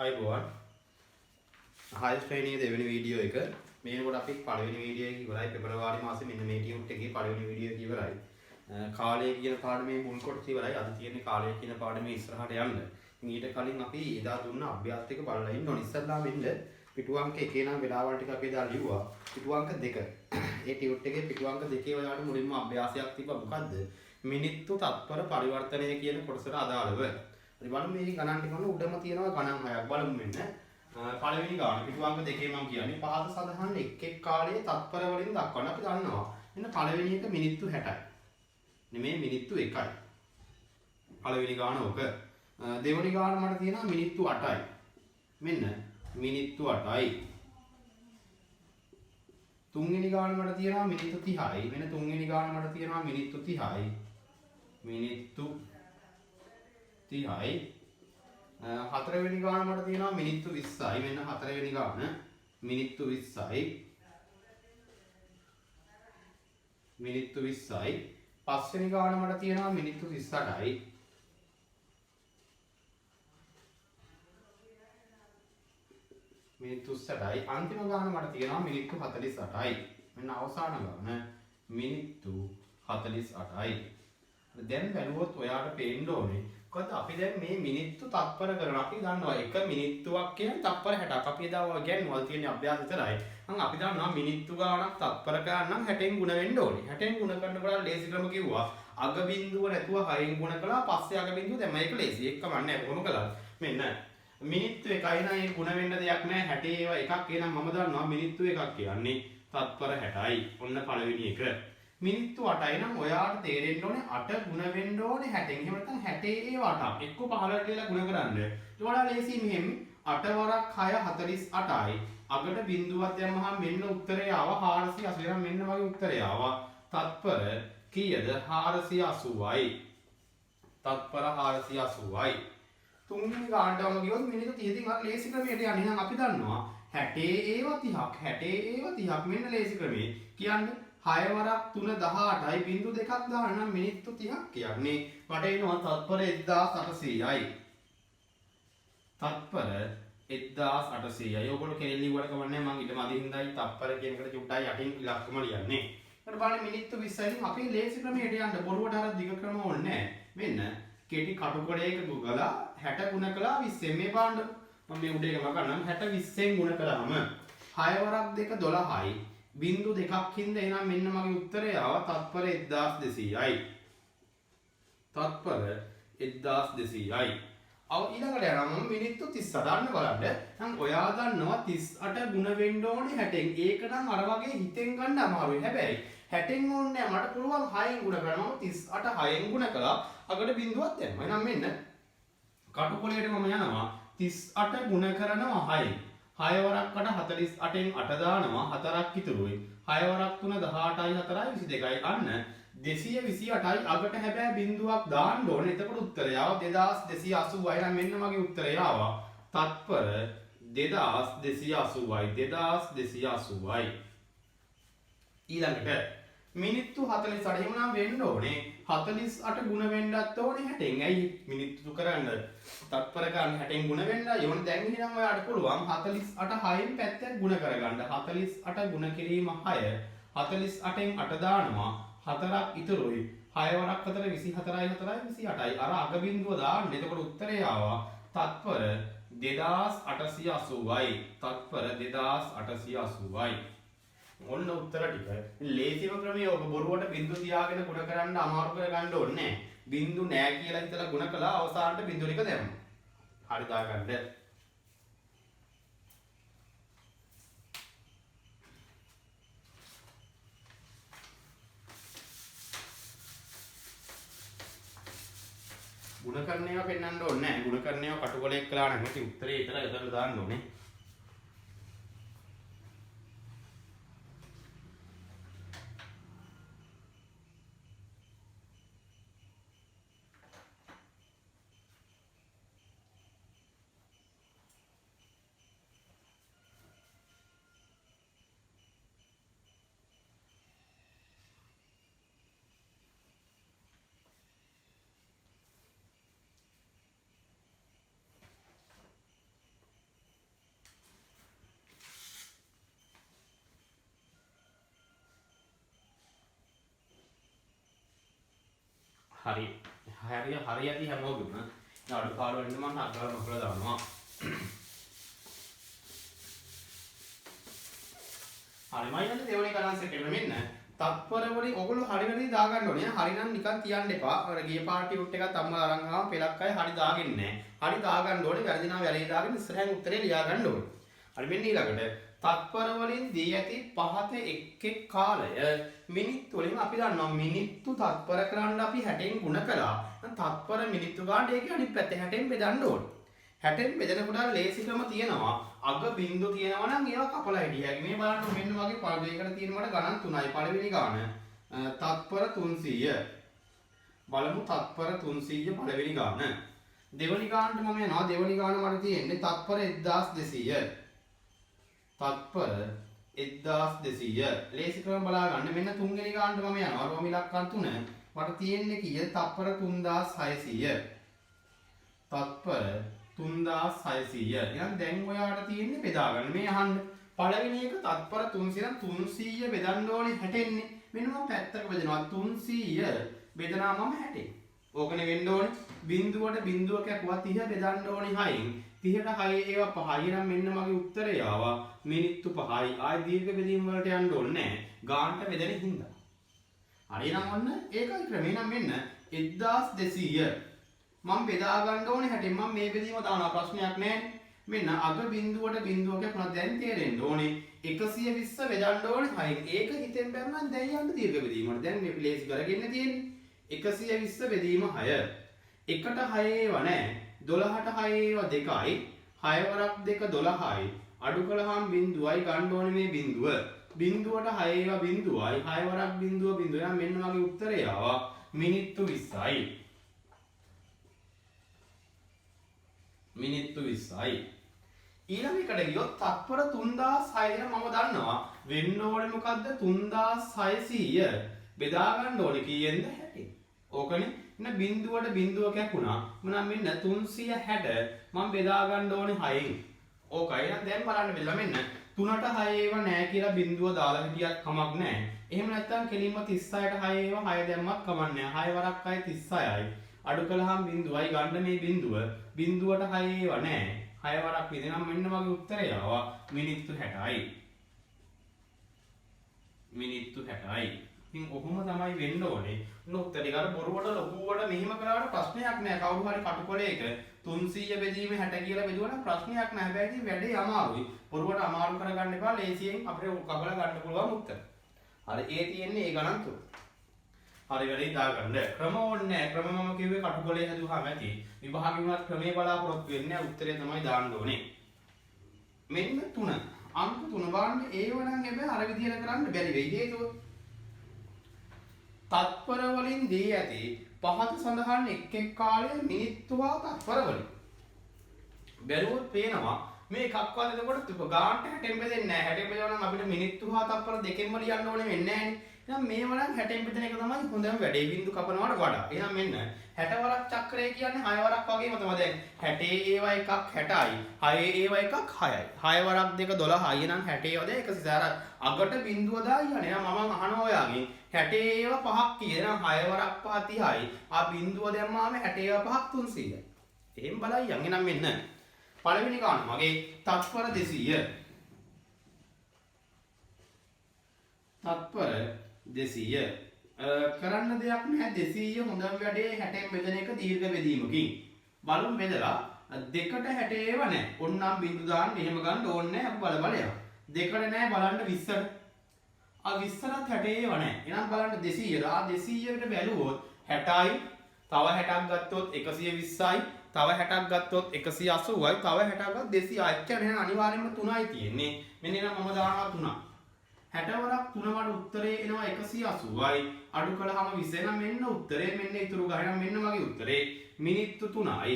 අයිබෝවන් හයි ශ්‍රේණියේ දෙවෙනි වීඩියෝ එක මේනකොට අපි පළවෙනි වීඩියෝ එක ඉවරයි පෙබරවාරි මාසේ මෙන්න මේ ටියුට් එකේ පළවෙනි වීඩියෝ එක ඉවරයි කාලය කියන පාඩමේ මුල් කොටස ඉවරයි අද තියෙන්නේ කාලය කියන පාඩමේ ඉස්සරහට යන්න ඊට කලින් අපි එදා දුන්න අභ්‍යාස ටික බලලා ඉන්න ඕනේ ඉස්සල්ලාම ඉන්න පිටු අංක 1 නම් වෙලාවල් ටික අපි එදා ලිව්වා පිටු අංක 2 ඒ ටියුට් එකේ පිටු අංක 2 ඔයාලට මුලින්ම අභ්‍යාසයක් තිබ්බා මොකද්ද මිනිත්තු තත්පර පරිවර්තනය කියන කොටසට අදාළව හරි බලමු මේ ගණන් ටික වල උඩම තියෙනවා ගණන් 6ක් බලමු මෙන්න පළවෙනි ගාන පිටු අංක 2 මම කියන්නේ පහත සඳහන් එක් කාලයේ තත්පර වලින් දක්වන්න අපි දන්නවා මෙන්න පළවෙනි එක මිනිත්තු 60යි නෙමෙයි මිනිත්තු 1යි පළවෙනි ගාන ඕක දෙවෙනි ගාන මට තියෙනවා මිනිත්තු 8යි මෙන්න මිනිත්තු 8යි තුන්වෙනි ගාන මට තියෙනවා මිනිත්තු 30යි මෙන්න තුන්වෙනි ගාන මට තියෙනවා මිනිත්තු 30යි මිනිත්තු 30යි හතරවෙනි ගාන මට තියෙනවා මිනිත්තු 20යි මෙන්න හතරවෙනි ගාන මිනිත්තු 20යි මිනිත්තු 20යි පස්වෙනි ගාන මට තියෙනවා මිනිත්තු 38යි මිනිත්තු 38යි අන්තිම ගාන මට තියෙනවා මිනිත්තු 48යි මෙන්න අවසාන ගාන මිනිත්තු 48යි දැන් බැලුවොත් ඔයාලට පේන්න ඕනේ කොහොමද අපි දැන් මේ මිනිත්තු තත්පර කරන අපි දන්නවා එක මිනිත්තුවක් කියන්නේ තත්පර 60ක් අපි එදා ඔය කියන්නේ වල තියෙන අභ්‍යාස විතරයි නම් අපි දන්නවා මිනිත්තු ගාණක් තත්පර ගන්න නම් 60න් ගුණ වෙන්න ඕනේ 60න් ගුණ කරනකොට ලේසි ක්‍රම කිව්වා අග බිඳුව නැතුව 6න් ගුණ කළා පස්සේ අග බිඳුව දැන් මේක ලේසි එක කමන්නේ කොහොම කළා මෙන්න මිනිත්තු 1යි නම් ඒ ගුණ වෙන්න දෙයක් නැහැ 60 ඒවා එකක් එහෙනම් මම දන්නවා මිනිත්තු එකක් කියන්නේ තත්පර 60යි ඔන්න පළවෙනි එක මිනිත්තු 8යි නම් ඔයාලට තේරෙන්න ඕනේ 8 ගුණ වෙන්න ඕනේ 60න්. එහෙම නැත්නම් 60 ඒ 8ක්. එක්ක 15ට ලියලා ගුණ කරන්න. ඒක වඩා ලේසි මෙහෙම 8 වරක් 6 48යි. අගට බිඳුවක් දැම්මහම මෙන්න උත්තරය ආවා 480. එහෙනම් මෙන්න වගේ උත්තරය ආවා. තත්පර කීයද 480යි. තත්පර 480යි. තුන්වෙනි ගානටම ගියොත් මිනිත්තු 30 න් අර ලේසි ක්‍රමයට යන්නේ. එහෙනම් අපි දන්නවා 60 ඒවා 30ක් 60 ඒවා 30ක් මෙන්න ලේසි ක්‍රමේ. කියන්නේ 6 වරක් 3 18යි බිංදු දෙකක් දාන්න නම් මිනිත්තු 30ක් කියන්නේ මට එනවා තත්පර 1800යි තත්පර 1800යි ඔයගොල්ලෝ කෙනෙක් ලිව්වට කවන්නේ මම ඊට මදින්දයි තත්පර කියන එකට චුට්ටයි යටින් ඉලක්කම ලියන්නේ ඊට බලන්න මිනිත්තු 20යි අපි ලේසි ක්‍රමයට යන්න බොරුවට අර දිග ක්‍රම ඕනේ නැහැ මෙන්න කෙටි කටුකොඩයක ගුගලා 60 ගුණ කළා 20 මේ බලන්න මම මේ උඩ එක ගන්නම් 60 20ෙන් ගුණ කළාම 6 වරක් 2 12යි බිංදු දෙකක් හින්දා එහෙනම් මෙන්න මගේ උත්තරය ආවා තත්පර 1200යි. තත්පර 1200යි. අව ඊළඟට යනවා මම මිනිත්තු 38 ගන්න බලන්න. නම් ඔයා දන්නවා 38 ගුණ වෙන්න ඕනේ 60න්. ඒක නම් අර වගේ හිතෙන් ගන්න අමාරුයි. හැබැයි 60න් ඕනේ නැහැ. මට පුළුවන් 6න් ගුණ කරන්න. මම 38 6න් ගුණ කළා. අගට බිංදුවක් දැම්මා. එහෙනම් මෙන්න කටුකොලයට මම යනවා 38 ගුණ කරනවා 6න්. 6 වරක් 48න් 8 දානවා 4ක් ඉතුරුයි 6 වරක් 3 18යි 4යි 22යි අන්න 228යි අගට හැබැයි බිංදුවක් දාන්න ඕනේ එතකොට උත්තරය ආවා 2280යි නම් මෙන්න මගේ උත්තරය ආවා තත්පර 2280යි 2280යි ඊළඟට මිනිත්තු 48 එහෙමනම් වෙන්න ඕනේ 48 ගුණ වෙන්නත් ඕනේ 60න්. ඇයි මිනිත්තු කරන්න තත්පර ගන්න 60න් ගුණ වෙන්න. ඒවන දැන් එහෙනම් ඔයාලට පුළුවන් 48 6න් පැත්තෙන් ගුණ කරගන්න. 48 ගුණ කිරීම 6. 48න් 8 දානවා 4ක් ඉතුරුයි. 6 වරක් 4 24යි 4යි 28යි. අර අග බිංදුව දාන්න. එතකොට උත්තරය ආවා තත්පර 2880යි. තත්පර 2880යි. ඔන්න උත්තර ටික. ලේසිම ක්‍රමය ඔබ බොරුවට බිංදු තියාගෙන ගුණ කරන්න අමාරු කරගන්න ඕනේ නැහැ. බිංදු නෑ කියලා හිතලා ගුණ කළා අවසානට බිංදු ටික දැම්මා. හරි දාගන්න. ගුණ කරන ඒවා පෙන්වන්න ඕනේ නැහැ. ගුණ කරන ඒවා කටුකොලයක් කළා නම් ඉතින් උත්තරේ විතරයි එතන දාන්න ඕනේ. හරි. හරියටි හැමෝගෙම අඩුපාඩු වෙන්න මම අග්ගල මොකද දානවා. හරි මම යන්නේ දෙවෙනි කලන්ස් එකට මෙන්න තත්පර වලින් ඔයගොල්ලෝ හරි වැඩි දාගන්න ඕනේ. හරි නම් නිකන් තියන්න එපා. අර ගිය පාටි උට් එකත් අම්මා අරන් ආවම පෙලක් අය හරි දාගන්නේ නැහැ. හරි දාගන්න ඕනේ. වැරදි නම් වැරදි දාගෙන ඉස්සරහින් උත්තරේ ලියා ගන්න ඕනේ. හරි මෙන්න ඊළඟට තත්පර වලින් දී ඇති පහත එක් කාලය මිනිත්තු වලින් අපි දන්නවා මිනිත්තු තත්පර කරන්න අපි 60න් ගුණ කළා. තත්පර මිනිත්තු ගන්න ඒකේ අනිත් පැත්ත 60න් බෙදන්න ඕනේ. 60න් බෙදනකොට අර ලේසිකම තියෙනවා. අග බිංදු තියෙනවා නම් ඒවා කපලා හිටියයි. මේ බලන්න මෙන්න වගේ පළවෙනිකට තියෙන මට ගණන් 3යි. පළවෙනි ගාන තත්පර 300. බලමු තත්පර 300 පළවෙනි ගාන. දෙවෙනි ගානට මම යනවා. දෙවෙනි ගාන මට තියෙන්නේ තත්පර 1200. තත්පර 1200. ලේසිකම බලා ගන්න. මෙන්න තුන්වෙනි ගානට මම යනවා. රෝම ඉලක්කම් 3. මට තියෙන්නේ කීය? තත්පර 3600. තත්පර 3600. එහෙනම් දැන් ඔයාලට තියෙන්නේ බෙදා ගන්න. මේ අහන්න. පළවෙනි එක තත්පර 300 නම් 300 බෙදන්න ඕනේ 60 න්නේ. මෙන්න මම පැත්තක බෙදනවා. 300 බෙදනවා මම 60. ඕකනේ වෙන්න ඕනේ. බිංදුවට බිංදුව කැපුවා 30 බෙදන්න ඕනේ 6න්. 30ට 6 ඒවා 5යි. එහෙනම් මෙන්න මගේ උත්තරය ආවා මිනිත්තු 5යි. ආයි දීර්ඝ බෙදීම් වලට යන්න ඕනේ නැහැ. ගානට බෙදෙන හින්දා. හරි එහෙනම් ඔන්න ඒකයි ක්‍රමේ. නම් මෙන්න 1200 මම බෙදා ගන්න ඕනේ 60න්. මම මේ බෙදීම දානවා ප්‍රශ්නයක් නැහැ. මෙන්න අග බිංදුවට බිංදුව කැපුණා. දැන් තේරෙන්න ඕනේ 120 බෙදන්න ඕනේ 6න්. ඒක හිතෙන් බැලුවම දැන් යන්න දීර්ඝ බෙදීමකට. දැන් මේ ප්ලේස් කරගෙන තියෙන්නේ 120 බෙදීම 6. එකට 6 ඒවා නැහැ. 12ට 6 ඒවා 2යි. 6 වරක් 2 12යි. අඩු කළාම බිංදුවයි ගන්න ඕනේ මේ බිංදුව. බිංදුවට 6 ඒවා බිංදුවයි. 6 වරක් බිංදුව බිංදුව. එහෙනම් මෙන්න මගේ උත්තරය ආවා මිනිත්තු 20යි. මිනිත්තු 20යි. ඊළඟ එකට ගියොත් තත්පර 3600 මම දන්නවා. වෙන්න ඕනේ මොකද්ද? 3600 බෙදා ගන්න ඕනේ කීයෙන්ද? 60. ඕකනේ. එන්න බිංදුවට බිංදුව කැපුණා. මම මෙන්න 360 මම බෙදා ගන්න ඕනේ 6න්. ඕකයි. දැන් බලන්න බෙදලා මෙන්න 3ට 6 ඒවා නැහැ කියලා බිංදුව දාලා හිටියක් කමක් නැහැ. එහෙම නැත්නම් කෙලින්ම 36ට 6 ඒවා 6 දැම්මත් කමක් නැහැ. 6 වරක් 6 36යි. අඩු කළාම බිංදුවයි ගන්න මේ බිංදුව. බිංදුවට 6 ඒවා නැහැ. 6 වරක් විදිනම් මෙන්න මගේ උත්තරය ආවා මිනිත්තු 60යි. මිනිත්තු 60යි. ඉතින් ඔහොම තමයි වෙන්න ඕනේ. උන උත්තරේ ගාන බොරුවට ලොකුවට මෙහිම කරාට ප්‍රශ්නයක් නැහැ. කවුරු හරි කටුකොලේක 300 බෙදීම 60 කියලා බෙදුවනම් ප්‍රශ්නයක් නැහැ. හැබැයි ඉතින් වැඩේ අමාරුයි. බොරුවට අමාරු කරගන්න එපා. ලේසියෙන් අපිට කබල ගන්න පුළුවන් උත්තර. හරි ඒ තියෙන්නේ ඒ ගණන් තුන. හරි වැඩේ දාගන්න. ක්‍රම ඕනේ නැහැ. ක්‍රම මම කිව්වේ කටුකොලේ හැදුවාම ඇති. විභාගෙ වුණත් ක්‍රමේ බලාපොරොත්තු වෙන්නේ නැහැ. උත්තරේ තමයි දාන්න ඕනේ. මෙන්න 3. අංක 3 බලන්න ඒව නම් හැබැයි අර විදියට කරන්න බැරි වෙයි. හේතුව තත්පර වලින් දී ඇති පහත සඳහන් එක් කාලයේ මිනිත්තු හා තත්පර වලින් බැලුවොත් පේනවා මේ එකක්වත් එතකොට ගානට 60න් බෙදෙන්නේ නැහැ. 60න් බෙදුවා නම් අපිට මිනිත්තු හා තත්පර දෙකෙන්ම ලියන්න ඕනේ වෙන්නේ නැහැ නේ. එහෙනම් මේ වලන් 60න් බෙදෙන එක තමයි හොඳම වැඩේ. බින්දු කපනවට වඩා. එහෙනම් මෙන්න 60 වරක් චක්‍රය කියන්නේ 6 වරක් වගේම තමයි. දැන් 60 ඒවා එකක් 60යි. 6 ඒවා එකක් 6යි. 6 වරක් දෙක 12යි. එහෙනම් 60 ඒවා දෙක 100. අගට බින්දුව දාන්න. එහෙනම් මම අහනවා ඔයාගෙන් 60 ඒවා පහක් කියන 6 වරක් 5 30යි. ආ බින්දුව දැම්මාම 60 ඒවා පහක් 300යි. එහෙන් බලයියන්. එහෙනම් මෙන්න පළවෙනි ගාන මගේ තත්පර 200. තත්පර 200 කරන්න දෙයක් නැහැ. 200 හොඳම වැඩේ 60න් බෙදෙන එක දීර්ඝ බෙදීමකින්. බලමු බෙදලා දෙකට 60 ඒවා නැහැ. ඔන්නම් බින්දු දාන්න එහෙම ගන්න ඕනේ නැහැ. අපි බල බල යමු. දෙකට නැහැ බලන්න 20ට. ආ 20ටත් 60 ඒවා නැහැ. එහෙනම් බලන්න 200. ආ 200කට බැලුවොත් 60යි. තව 60ක් ගත්තොත් 120යි. තව 60ක් ගත්තොත් 180යි. තව 60ක් ගත්තොත් 200යි. එච්චර එහෙනම් අනිවාර්යයෙන්ම 3යි තියෙන්නේ. මෙන්න එහෙනම් මම දානවා 3. 60 වරක් 3 වල උත්තරේ එනවා 180යි. අඩු කළාම 20. එහෙනම් මෙන්න උත්තරේ. මෙන්න ඉතුරු ගහ. එහෙනම් මෙන්න මගේ උත්තරේ මිනිත්තු 3යි.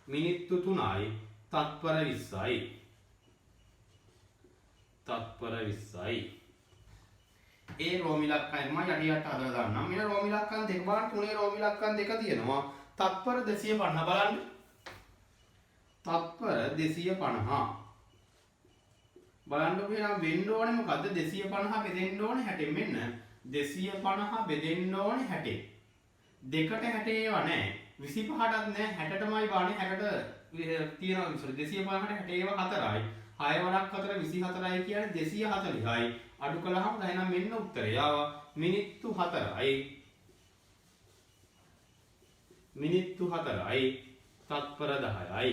මිනිත්තු 3යි. තත්පර 20යි. තත්පර 20යි. ඒ රෝම ඉලක්කයන් මම යටියට හදලා දාන්නම්. මෙන්න රෝම ඉලක්කන් දෙක බලන්න. තුනේ රෝම ඉලක්කන් දෙක තියෙනවා. තත්පර 250 බලන්න. තත්පර 250. බලන්න ඔබ එහෙනම් වෙන්න ඕනේ මොකද්ද 250 බෙදෙන්න ඕනේ 60 මෙන්න 250 බෙදෙන්න ඕනේ 60. දෙකට 60 ඒවා නැහැ. 25ටත් නැහැ 60ටමයි බානේ 60ට තියෙනවා විතර 250ට 60 ඒවා 4යි. 6 වරක් 4 24යි කියන්නේ 240යි. අඩු කළාම එහෙනම් මෙන්න උත්තරය ආවා මිනිත්තු 4යි. මිනිත්තු 4යි තත්පර 10යි.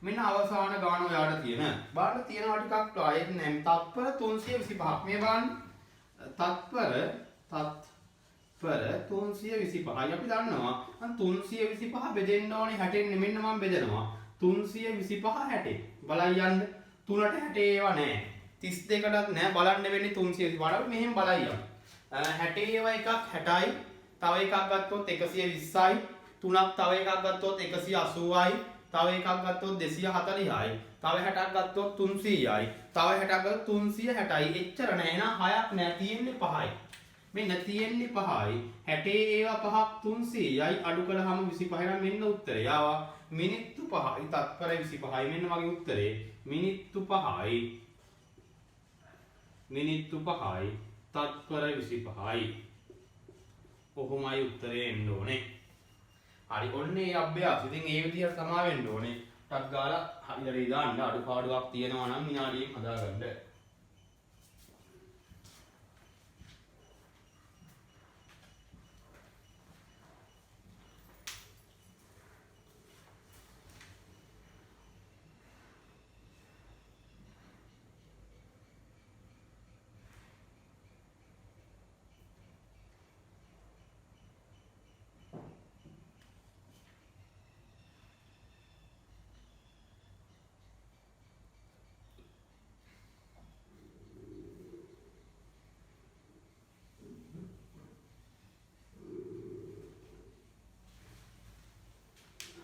මෙන්න අවසාන ගාන ඔයාලට තියෙන. බලන්න තියෙනවා ටිකක් ආයෙත් නැහැ. තත්පර 325ක්. මේ බලන්න. තත්පර 325යි අපි දන්නවා. 325 බෙදෙන්න ඕනේ 60න්. මෙන්න මම බෙදනවා. 325 60. බලයි යන්න. 3ට 60 ඒවා නැහැ. 32කටත් නැහැ. බලන්න වෙන්නේ 325. බලන්න මෙහෙම බලයි යන්න. 60 ඒවා එකක් 60යි. තව එකක් ගත්තොත් 120යි. තුනක් තව එකක් ගත්තොත් 180යි. තව එකක් ගත්තොත් 240යි. තව 60ක් ගත්තොත් 300යි. තව 60ක් ගත්තොත් 360යි. එච්චර නෑ. එහෙනම් 6ක් නෑ. තියෙන්නේ 5යි. මෙන්න තියෙන්නේ 5යි. 60 ඒවා 5ක් 300යි. අඩු කළාම 25 නම් මෙන්න උත්තරය. ආවා මිනිත්තු 5යි. තත්පර 25යි. මෙන්න මගේ උත්තරේ. මිනිත්තු 5යි. මිනිත්තු 5යි. තත්පර 25යි. කොහොමයි උත්තරේ එන්න ඕනේ. හරි ඔන්න ඒ අභ්‍යාස. ඉතින් ඒ විදිහට සමා වෙන්න ඕනේ. ටක් ගාලා හරියට දාන්න අඩුපාඩුවක් තියෙනවා නම් විනාඩියෙන් හදාගන්න.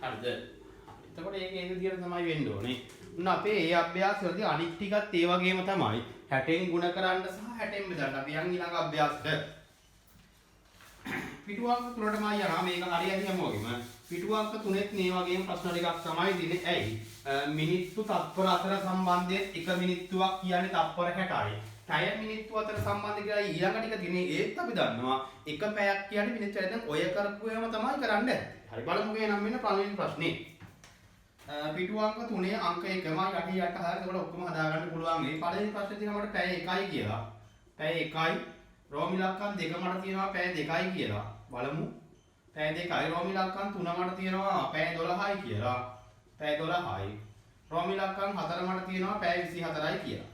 හරිද? එතකොට ඒක ඒ විදිහට තමයි වෙන්න ඕනේ. උන් අපේ ඒ අභ්‍යාසවලදී අනිත් ටිකත් ඒ වගේම තමයි. 60න් ගුණ කරන්න සහ 60න් බෙදන්න. අපි යන් ඊළඟ අභ්‍යාසයට. පිටුවංක 3ටමයි යනවා. මේක හරියට හැමෝගෙම. පිටුවංක 3ෙත් මේ වගේම ප්‍රශ්න ටිකක් තමයි දෙන්නේ. ඇයි? මිනිත්තු තත්පර අතර සම්බන්ධයෙන් 1 මිනිත්තුවක් කියන්නේ තත්පර 60යි. පැය මිනිත්තු අතර සම්බන්ධ කියලා ඊළඟ ටික තියෙන්නේ. ඒත් අපි දන්නවා 1 පැයක් කියන්නේ මිනිත්තු දැන් ඔය කරපුවේම තමයි කරන්නේ. හරි බලමු එහෙනම් මෙන්න පළවෙනි ප්‍රශ්නේ. පිටුවංක 3 අංක 1යි යටි යට හරියට ඒකට ඔක්කොම හදාගන්න පුළුවන්. මේ පළවෙනි ප්‍රශ්නේ තියෙනවා මට පැය 1යි කියලා. පැය 1යි. රෝමි ඉලක්කම් 2 මට තියෙනවා පැය 2යි කියලා. බලමු. පැය 2යි රෝමි ඉලක්කම් 3 මට තියෙනවා පැය 12යි කියලා. පැය 12යි. රෝමි ඉලක්කම් 4 මට තියෙනවා පැය 24යි කියලා.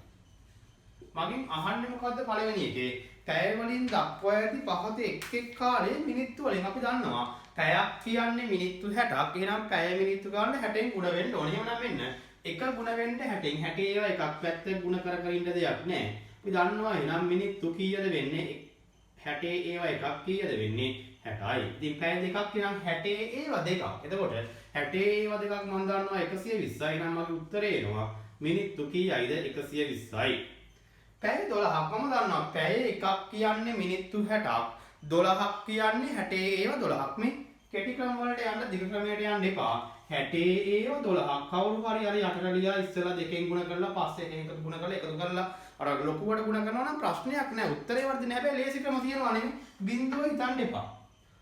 මගෙන් අහන්නේ මොකද්ද පළවෙනි එකේ? පැය වලින් දක්වා ඇති පහත එක් කාලයේ මිනිත්තු වලින් අපි දන්නවා පැයක් කියන්නේ මිනිත්තු 60ක්. එහෙනම් පැය මිනිත්තු ගන්න 60න් ගුණ වෙන්න ඕනේ. එහෙනම් මෙන්න එක ගුණ වෙන්න 60න් 60 ඒවා එකක් පැත්තෙන් ගුණ කර කර ඉන්න දෙයක් නෑ. අපි දන්නවා එහෙනම් මිනිත්තු කීයද වෙන්නේ? 60 ඒවා එකක් කීයද වෙන්නේ? 60යි. ඉතින් පැය දෙකක් කියනම් 60 ඒවා දෙකක්. එතකොට 60 ඒවා දෙකක් මම දන්නවා 120යි. එහෙනම් මගේ උත්තරේ එනවා මිනිත්තු කීයයිද? 120යි. පැය 12ක් මම දන්නවා පැය එකක් කියන්නේ මිනිත්තු 60ක්. 12ක් කියන්නේ 60 ඒවා 12ක්. මේ කෙටි ක්‍රම වලට යන්න දිග ක්‍රමයට යන්න එපා. 60 ඒවා 12ක්. කවුරු හරි අර යටට ලියා ඉස්සෙල්ලා දෙකෙන් ගුණ කරලා පස්සේ එකෙන් එකතු ගුණ කරලා එකතු කරලා අර ලොකුවට ගුණ කරනවා නම් ප්‍රශ්නයක් නෑ. උත්තරේ වර්ධින හැබැයි ලේසි ක්‍රම තියෙනවා නෙමෙයි. බිංදුව හිතන්න එපා.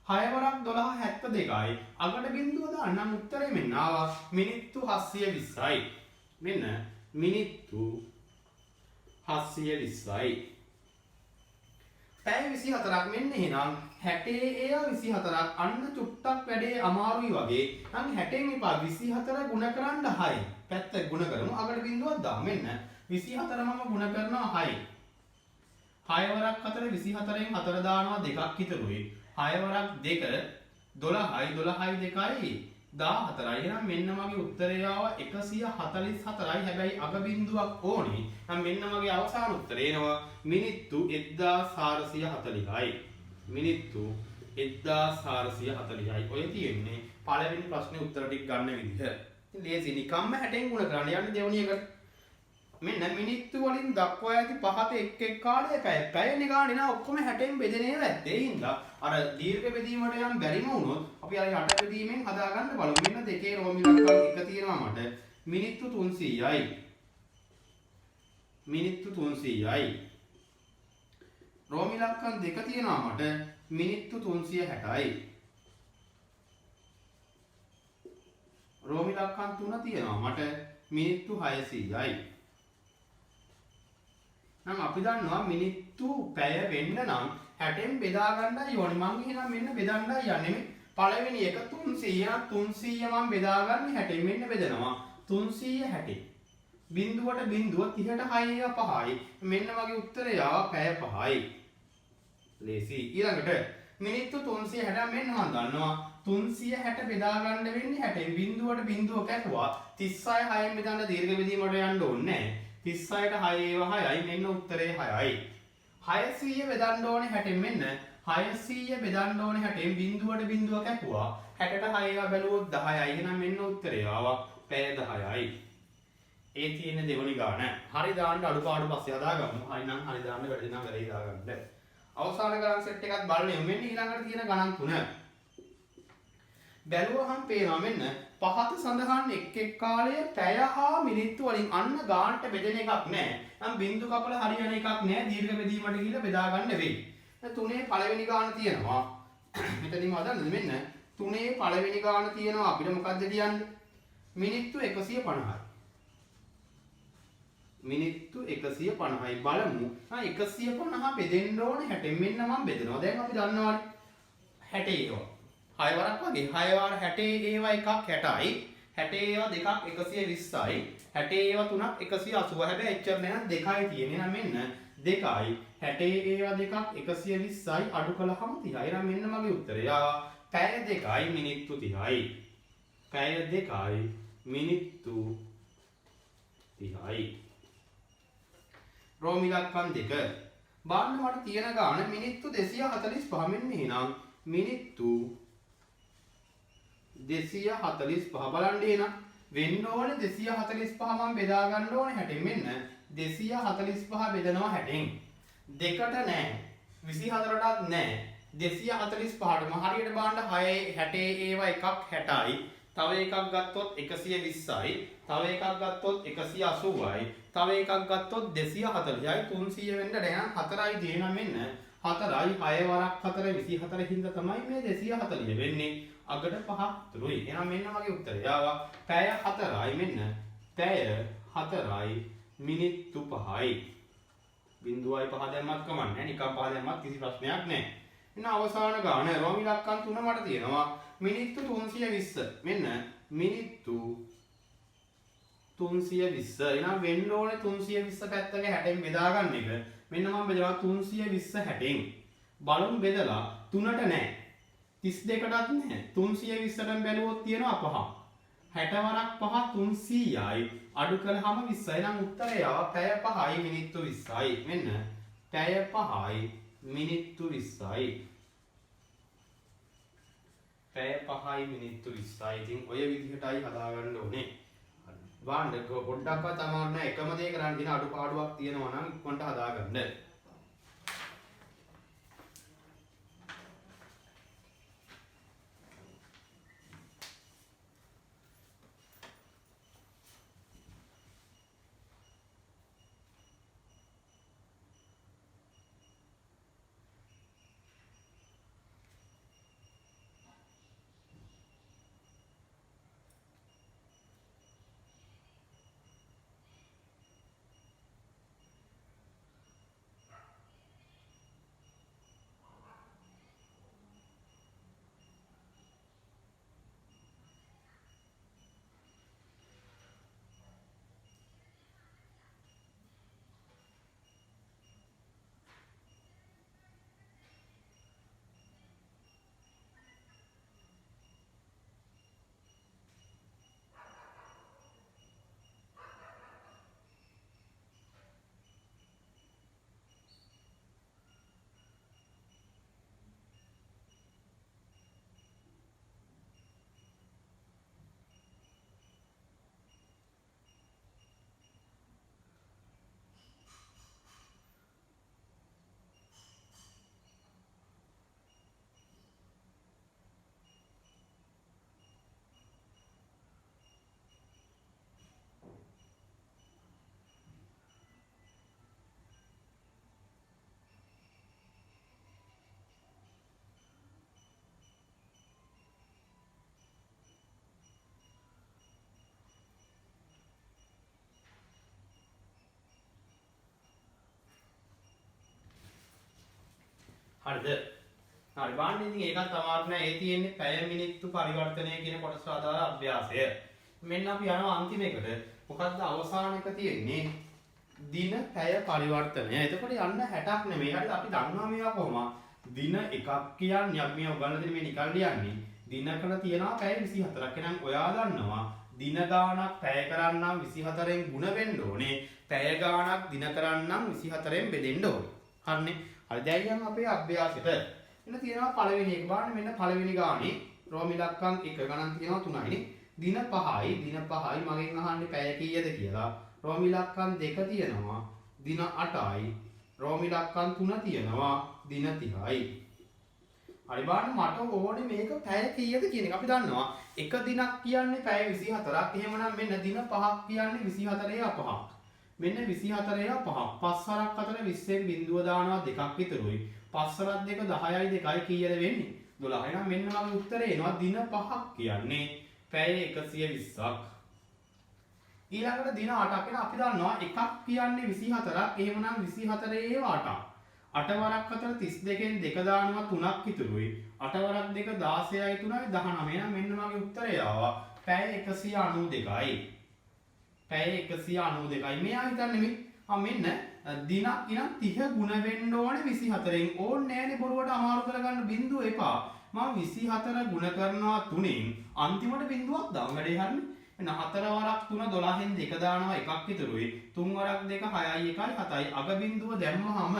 6 වරක් 12 72යි. අගට බිංදුව දාන්නම් උත්තරේ මෙන්න ආවා මිනිත්තු 720යි. මෙන්න මිනිත්තු 720යි. පැය 24ක් මෙන්න එහෙනම් 60 ඒවා 24ක් අන්න චුට්ටක් වැඩේ අමාරුයි වගේ. නම් 60න් එපා 24 ගුණ කරන්න 6. පැත්ත ගුණ කරමු. අගට බිංදුවක් දාමු. මෙන්න 24 මම ගුණ කරනවා 6. 6 වරක් 4 24න් 4 දානවා දෙකක් ඉතුරුයි. 6 වරක් 2 12යි 12යි 2යි 14යි. එහෙනම් මෙන්න මගේ උත්තරය ආවා 144යි. හැබැයි අග බිංදුවක් ඕනේ. නම් මෙන්න මගේ අවසාන උත්තරය එනවා මිනිත්තු 1440යි. මිනිත්තු 1440යි. ඔය තියෙන්නේ පළවෙනි ප්‍රශ්නේ උත්තර ටික ගන්න විදිහ. ඉතින් ලේසි නිකම්ම 60න් ගුණ කරන්න යන්නේ දෙවෙනි එකට. මෙන්න මිනිත්තු වලින් දක්වා ඇති පහත එක් කාලයේ පැයනේ ගානේ නා ඔක්කොම 60න් බෙදෙන ඒවා ඇත්තේ. ඒ හින්දා අර දීර්ඝ බෙදීමට යම් බැරිම වුණොත් අපි අර යට බෙදීමෙන් හදාගන්න බලමු. මෙන්න දෙකේ රෝමි ඉලක්කම් එක තියෙනවා මට. මිනිත්තු 300යි. මිනිත්තු 300යි. රෝම ඉලක්කම් දෙක තියෙනවා මට මිනිත්තු 360යි. රෝම ඉලක්කම් 3 තියෙනවා මට මිනිත්තු 600යි. නම් අපි දන්නවා මිනිත්තු පැය වෙන්න නම් 60න් බෙදා ගන්නයි ඕනේ. මම එහෙනම් මෙන්න බෙදන්නයි යන්නේ. පළවෙනි එක 300 300 මම බෙදා ගන්න 60න් මෙන්න බෙදනවා. 360 බිඳුවට බිඳුව 30ට 6 5යි. මෙන්න මගේ උත්තරය ආවා පැය 5යි. ලේසි. ඊළඟට මිනිත්තු 360 මෙන්න මම දන්නවා 360 බෙදා ගන්න වෙන්නේ 60න් බිඳුවට බිඳුව කැපුවා 36 6න් බෙදන්න දීර්ඝ බෙදීමට යන්න ඕනේ නැහැ. 36ට 6 6යි මෙන්න උත්තරේ 6යි. 600 බෙදන්න ඕනේ 60න් මෙන්න 600 බෙදන්න ඕනේ 60න් බිඳුවට බිඳුව කැපුවා 60ට 6 බැලුවොත් 10යි. එහෙනම් මෙන්න උත්තරේ ආවා පැය 10යි. ඒ තියෙන දෙවෙනි ගාන. හරි දාන්න අඩුපාඩු පස්සේ හදාගමු. හරි නම් හරි දාන්න වැඩි නම් වැඩි දාගන්න. අවසාන ගණන් සෙට් එකත් බලන්න. මෙන්න ඊළඟට තියෙන ගණන් තුන. බැලුවහම පේනවා මෙන්න පහත සඳහන් එක් කාලය පැය හා මිනිත්තු වලින් අන්න ගානට බෙදෙන එකක් නැහැ. නම් බිංදු කපල හරියන එකක් නැහැ. දීර්ඝ බෙදීමට ගිහිල්ලා බෙදා ගන්න වෙයි. තුනේ පළවෙනි ගාන තියෙනවා. මෙතනින්ම හදන්නද මෙන්න තුනේ පළවෙනි ගාන තියෙනවා අපිට මොකද්ද කියන්නේ? මිනිත්තු 150යි. මිනිත්තු 150යි බලමු. 150 බෙදෙන්න ඕනේ 60න් මෙන්න මම බෙදනවා. දැන් අපි දන්නවානේ 60 ඒවා. 6 වරක් වගේ 6 වාර 60 ඒවා එකක් 60යි. 60 ඒවා දෙකක් 120යි. 60 ඒවා තුනක් 180. හැබැයි එච්චර නෑ දෙකයි තියෙන්නේ. එහෙනම් මෙන්න 2යි. 60 ඒවා දෙකක් 120යි අඩු කළාම 30යි. එහෙනම් මෙන්න මගේ උත්තරය. පැය 2යි මිනිත්තු 30යි. පැය 2යි මිනිත්තු 30යි. රෝම ඉලක්කම් 2. බලන්න මට තියෙන ගාන මිනිත්තු 245 මෙන්න එහෙනම් මිනිත්තු 245 බලන්න එහෙනම් වෙන්න ඕනේ 245 මම බෙදා ගන්න ඕනේ 60න් මෙන්න 245 බෙදනවා 60න් දෙකට නෑ 24ටත් නෑ 245ටම හරියට බලන්න 6 60 ඒවා එකක් 60යි තව එකක් ගත්තොත් 120යි තව එකක් ගත්තොත් 180යි තව එකක් ගත්තොත් 240යි 300 වෙන්න දැන් 4යි දෙන මෙන්න 4යි 6 වරක් 4 24 හින්දා තමයි මේ 240 වෙන්නේ අගට 5ක් තුරුයි. එහෙනම් මෙන්න මගේ උත්තරය. ආවා පැය 4යි මෙන්න පැය 4යි මිනිත්තු 5යි. බිංදුවයි 5 දැම්මත් කමක් නැහැ. නිකන් 5 දැම්මත් කිසි ප්‍රශ්නයක් නැහැ. එහෙනම් අවසාන ගාන රෝම ඉලක්කම් 3 මට තියෙනවා. මිනිත්තු 320. මෙන්න මිනිත්තු 320. එහෙනම් වෙන්න ඕනේ 320 පැත්තක 60න් බෙදා ගන්න එක. මෙන්න මම බෙදනවා 320 60න්. බලමු බෙදලා 3ට නැහැ. 32ටත් නැහැ. 320ටම බැලුවොත් තියෙනවා 5. 60 වරක් 5 300යි. අඩු කළාම 20යි. එහෙනම් උත්තරය ආවා පැය 5යි මිනිත්තු 20යි. මෙන්න පැය 5යි මිනිත්තු 20යි. පැය 5යි මිනිත්තු 20යි. ඉතින් ඔය විදිහටයි හදාගන්න ඕනේ. බලන්න පොඩ්ඩක්වත් අමාරු නෑ. එකම දේ කරන්න දින අඩුපාඩුවක් තියෙනවා නම් ඉක්මනට හදාගන්න. හරිද? හරි බලන්න ඉතින් ඒකත් අමාරු නෑ. ඒ තියෙන්නේ පැය මිනිත්තු පරිවර්තනය කියන කොටස අදාළ අභ්‍යාසය. මෙන්න අපි යනවා අන්තිම එකට. මොකද්ද අවසාන එක තියෙන්නේ? දින පැය පරිවර්තනය. එතකොට යන්න 60ක් නෙමෙයි. හරිද? අපි දන්නවා මේවා කොහොමද? දින එකක් කියන්නේ අපි මේ උගන්වලා දෙන මේ නිකන් ලියන්නේ. දිනකට තියෙනවා පැය 24ක්. එහෙනම් ඔයා දන්නවා දින ගාණක් පැය කරන්නම් 24න් ගුණ වෙන්න ඕනේ. පැය ගාණක් දින කරන්නම් 24න් බෙදෙන්න ඕනේ. හරිනේ? හරි දැන් යන් අපේ අභ්‍යාසෙට. එන්න තියෙනවා පළවෙනි එක. බලන්න මෙන්න පළවෙනි ගානේ රෝම ඉලක්කම් 1 ගණන් තියෙනවා 3යිනේ. දින 5යි මගෙන් අහන්නේ පැය කීයද කියලා. රෝම ඉලක්කම් 2 තියෙනවා දින 8යි. රෝම ඉලක්කම් 3 තියෙනවා දින 30යි. හරි බලන්න මට ඕනේ මේක පැය කීයද කියන එක. අපි දන්නවා එක දිනක් කියන්නේ පැය 24ක්. එහෙමනම් මෙන්න දින 5ක් කියන්නේ 24 5ක්. මෙන්න 24 5ක්. 5 වරක් අතර 20න් බිඳුව දානවා 2ක් විතරුයි. 5 වරක් 2 10යි 2යි කීයද වෙන්නේ? 12. එහෙනම් මෙන්න මගේ උත්තරේ එනවා දින 5ක් කියන්නේ පැය 120ක්. ඊළඟට දින 8ක් වෙන අපි දන්නවා එකක් කියන්නේ 24ක්. එහෙමනම් 24 8ක්. 8 වරක් අතර 32න් 2 දානවා 3ක් ඉතුරුයි. 8 වරක් 2 16යි 3යි 19. එහෙනම් මෙන්න මගේ උත්තරය ආවා පැය 192යි. පැය 192යි. මෙයා හිතන්නේ මෙන්න දිනක් ඉනම් 30 ගුණ වෙන්න ඕනේ 24න්. ඕනේ නෑනේ බොරුවට අමාරු කරගන්න බිඳුව එපා. මම 24 ගුණ කරනවා 3න් අන්තිමට බිඳුවක් දාමු වැඩේ හරිනේ. එන 4 වරක් 3 12න් 2 දානවා එකක් ඉතුරුයි. 3 වරක් 2 6යි 1යි 7යි. අග බිඳුව දැම්මහම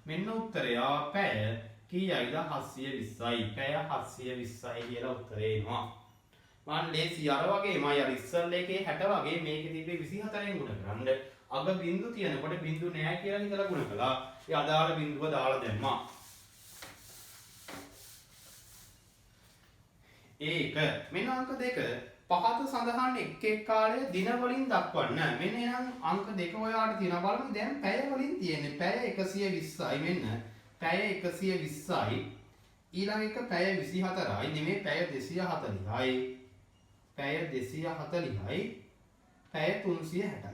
මෙන්න උත්තරය පැය කීයයිද 720යි. පැය 720යි කියලා උත්තරේ එනවා. මම ලේසි අර වගේමයි අර ඉස්සල්ල එකේ 60 වගේ මේකේ තිබ්බේ 24න් ගුණ කරන්න. අග බිඳු තියනකොට බිඳු නෑ කියලා හිතලා ගුණ කළා. ඒ අදාළ බිඳුව දාලා දැම්මා. ඒක මෙන්න අංක 2 පහත සඳහන් එක් කාලය දින වලින් දක්වන්න. මෙන්න එහෙනම් අංක 2 ඔයාලට තියෙනවා බලමු. දැන් පැය වලින් තියෙන්නේ පැය 120යි. මෙන්න පැය 120යි. ඊළඟ එක පැය 24යි. නෙමෙයි පැය 240යි. පැය 240යි. පැය 360යි.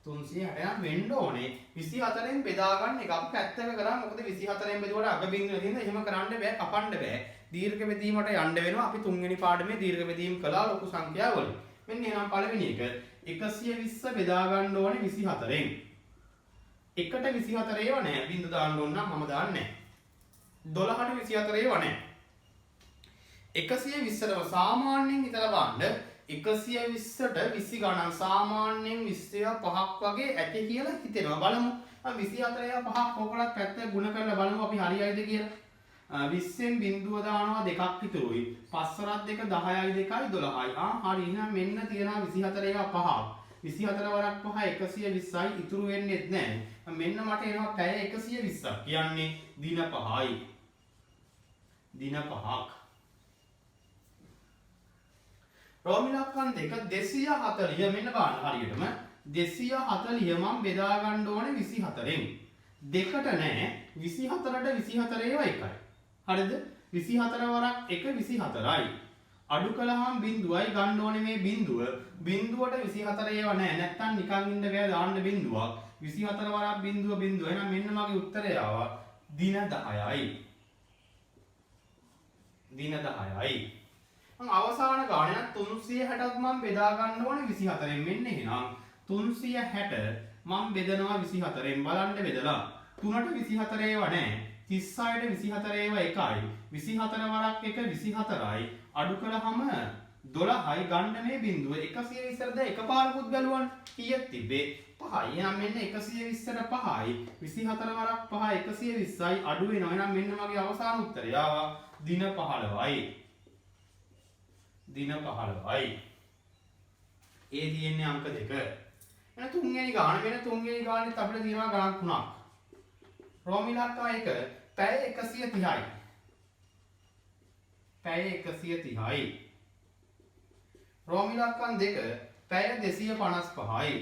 360 වෙන්න ඕනේ 24න් බෙදා ගන්න එක. අපි පැත්තක කරා මොකද 24න් බෙදුවට අග බිඳුව තියෙන එහෙම කරන්න බෑ, කපන්න බෑ. දීර්ඝ බෙදීමට යන්න වෙනවා. අපි තුන්වෙනි පාඩමේ දීර්ඝ බෙදීම් කළා ලොකු සංඛ්‍යාවල. මෙන්න එහෙනම් පළවෙනි එක 120 බෙදා ගන්න ඕනේ 24න්. එකට 24 ඒව නෑ. බිඳු දාන්න ඕන නම් මම දාන්නේ නෑ. 12ට 24 ඒව නෑ. 120ටම සාමාන්‍යයෙන් හිතලා බලන්න 120ට 20 ගණන් සාමාන්‍යයෙන් 20 5ක් වගේ ඇති කියලා හිතෙනවා. බලමු 24 5ක් ඔකලත් පැත්ත ගුණ කරලා බලමු අපි හරියයිද කියලා. 20න් බිඳුව දානවා දෙකක් ඉතුරුයි. 5 වරක් 2 10යි 2යි 12යි. හරි. එහෙනම් මෙන්න තියෙනවා 24 5ක්. 24 වරක් 5 120යි. ඉතුරු වෙන්නේත් නැහැ. මෙන්න මට එනවා පැය 120ක්. කියන්නේ දින 5යි. දින 5ක්. රෝම ඉලක්කම් 2 240 මෙන්න බලන්න හරියටම 240 මම බෙදා ගන්න ඕනේ 24න්. දෙකට නෑ 24ට 24 ඒවා එකයි. හරිද? 24 වරක් 1 24යි. අඩු කළාම බිඳුවයි ගන්න ඕනේ මේ බිඳුව. බිඳුවට 24 ඒවා නෑ. නැත්තම් නිකන් ඉන්න බෑ දාන්න බිඳුවක්. 24 වරක් බිඳුව. එහෙනම් මෙන්න මගේ උත්තරය ආවා දින 10යි. දින 10යි. අවසාන ගානය 360ක් මම බෙදා ගන්න ඕනේ 24න්. මෙන්න එහෙනම් 360 මම බෙදනවා 24න්. බලන්න බෙදලා 3ට 24 ඒවා නැහැ. 36ට 24 ඒවා එකයි. 24 වරක් 1 24යි. අඩු කළාම 12යි ගන්න මේ බිඳුව 120ට එකපාරකුත් බැලුවනේ. කීයක් තිබ්බේ? 5යි. එහෙනම් මෙන්න 120ට 5යි. 24 වරක් 5 120යි අඩු වෙනවා. එහෙනම් මෙන්න මගේ අවසාන උත්තරය ආවා දින 15යි. දින 15යි. ඒ තියෙන්නේ අංක 2. එන තුන්වෙනි ගාන වෙන තුන්වෙනි ගානෙත් අපිට තියෙනවා ගණන් 3ක්. රෝම ඉලක්කම 1 පැය 130යි. පැය 130යි. රෝම ඉලක්කම් 2 පැය 255යි.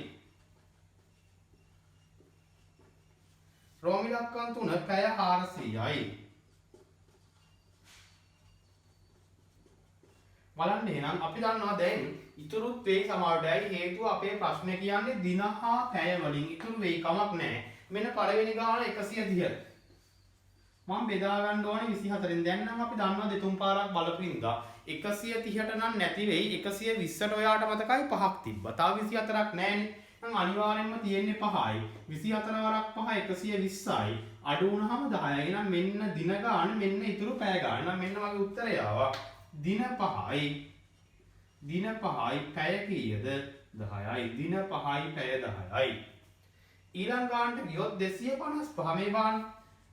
රෝම ඉලක්කම් 3 පැය 400යි. බලන්න එහෙනම් අපි දන්නවා දැන් ඉතුරුත් වෙයි සමහරටයි. හේතුව අපේ ප්‍රශ්නේ කියන්නේ දින හා පැය වලින් ඉතුරු වෙයි කමක් නැහැ. මෙන්න පළවෙනි ගාන 130. මම බෙදා ගන්න ඕනේ 24න්. දැන් නම් අපි දන්නවා දෙතුන් පාරක් බලපු ඉඳලා 130ට නම් නැති වෙයි. 120ට ඔයාට මතකයි 5ක් තිබ්බා. තව 24ක් නැහැනේ. නම් අනිවාර්යෙන්ම තියෙන්නේ 5යි. 24 වරක් 5 120යි. අඩු වුණාම 10යි. එහෙනම් මෙන්න දින ගාන මෙන්න ඉතුරු පැය ගාන. නම් මෙන්න මගේ උත්තරය ආවා. දින 5යි. දින 5යි පැය කීයද? 10යි. දින 5යි පැය 10යි. ඊළඟ ගානට ගියොත් 255 මේ බාන්න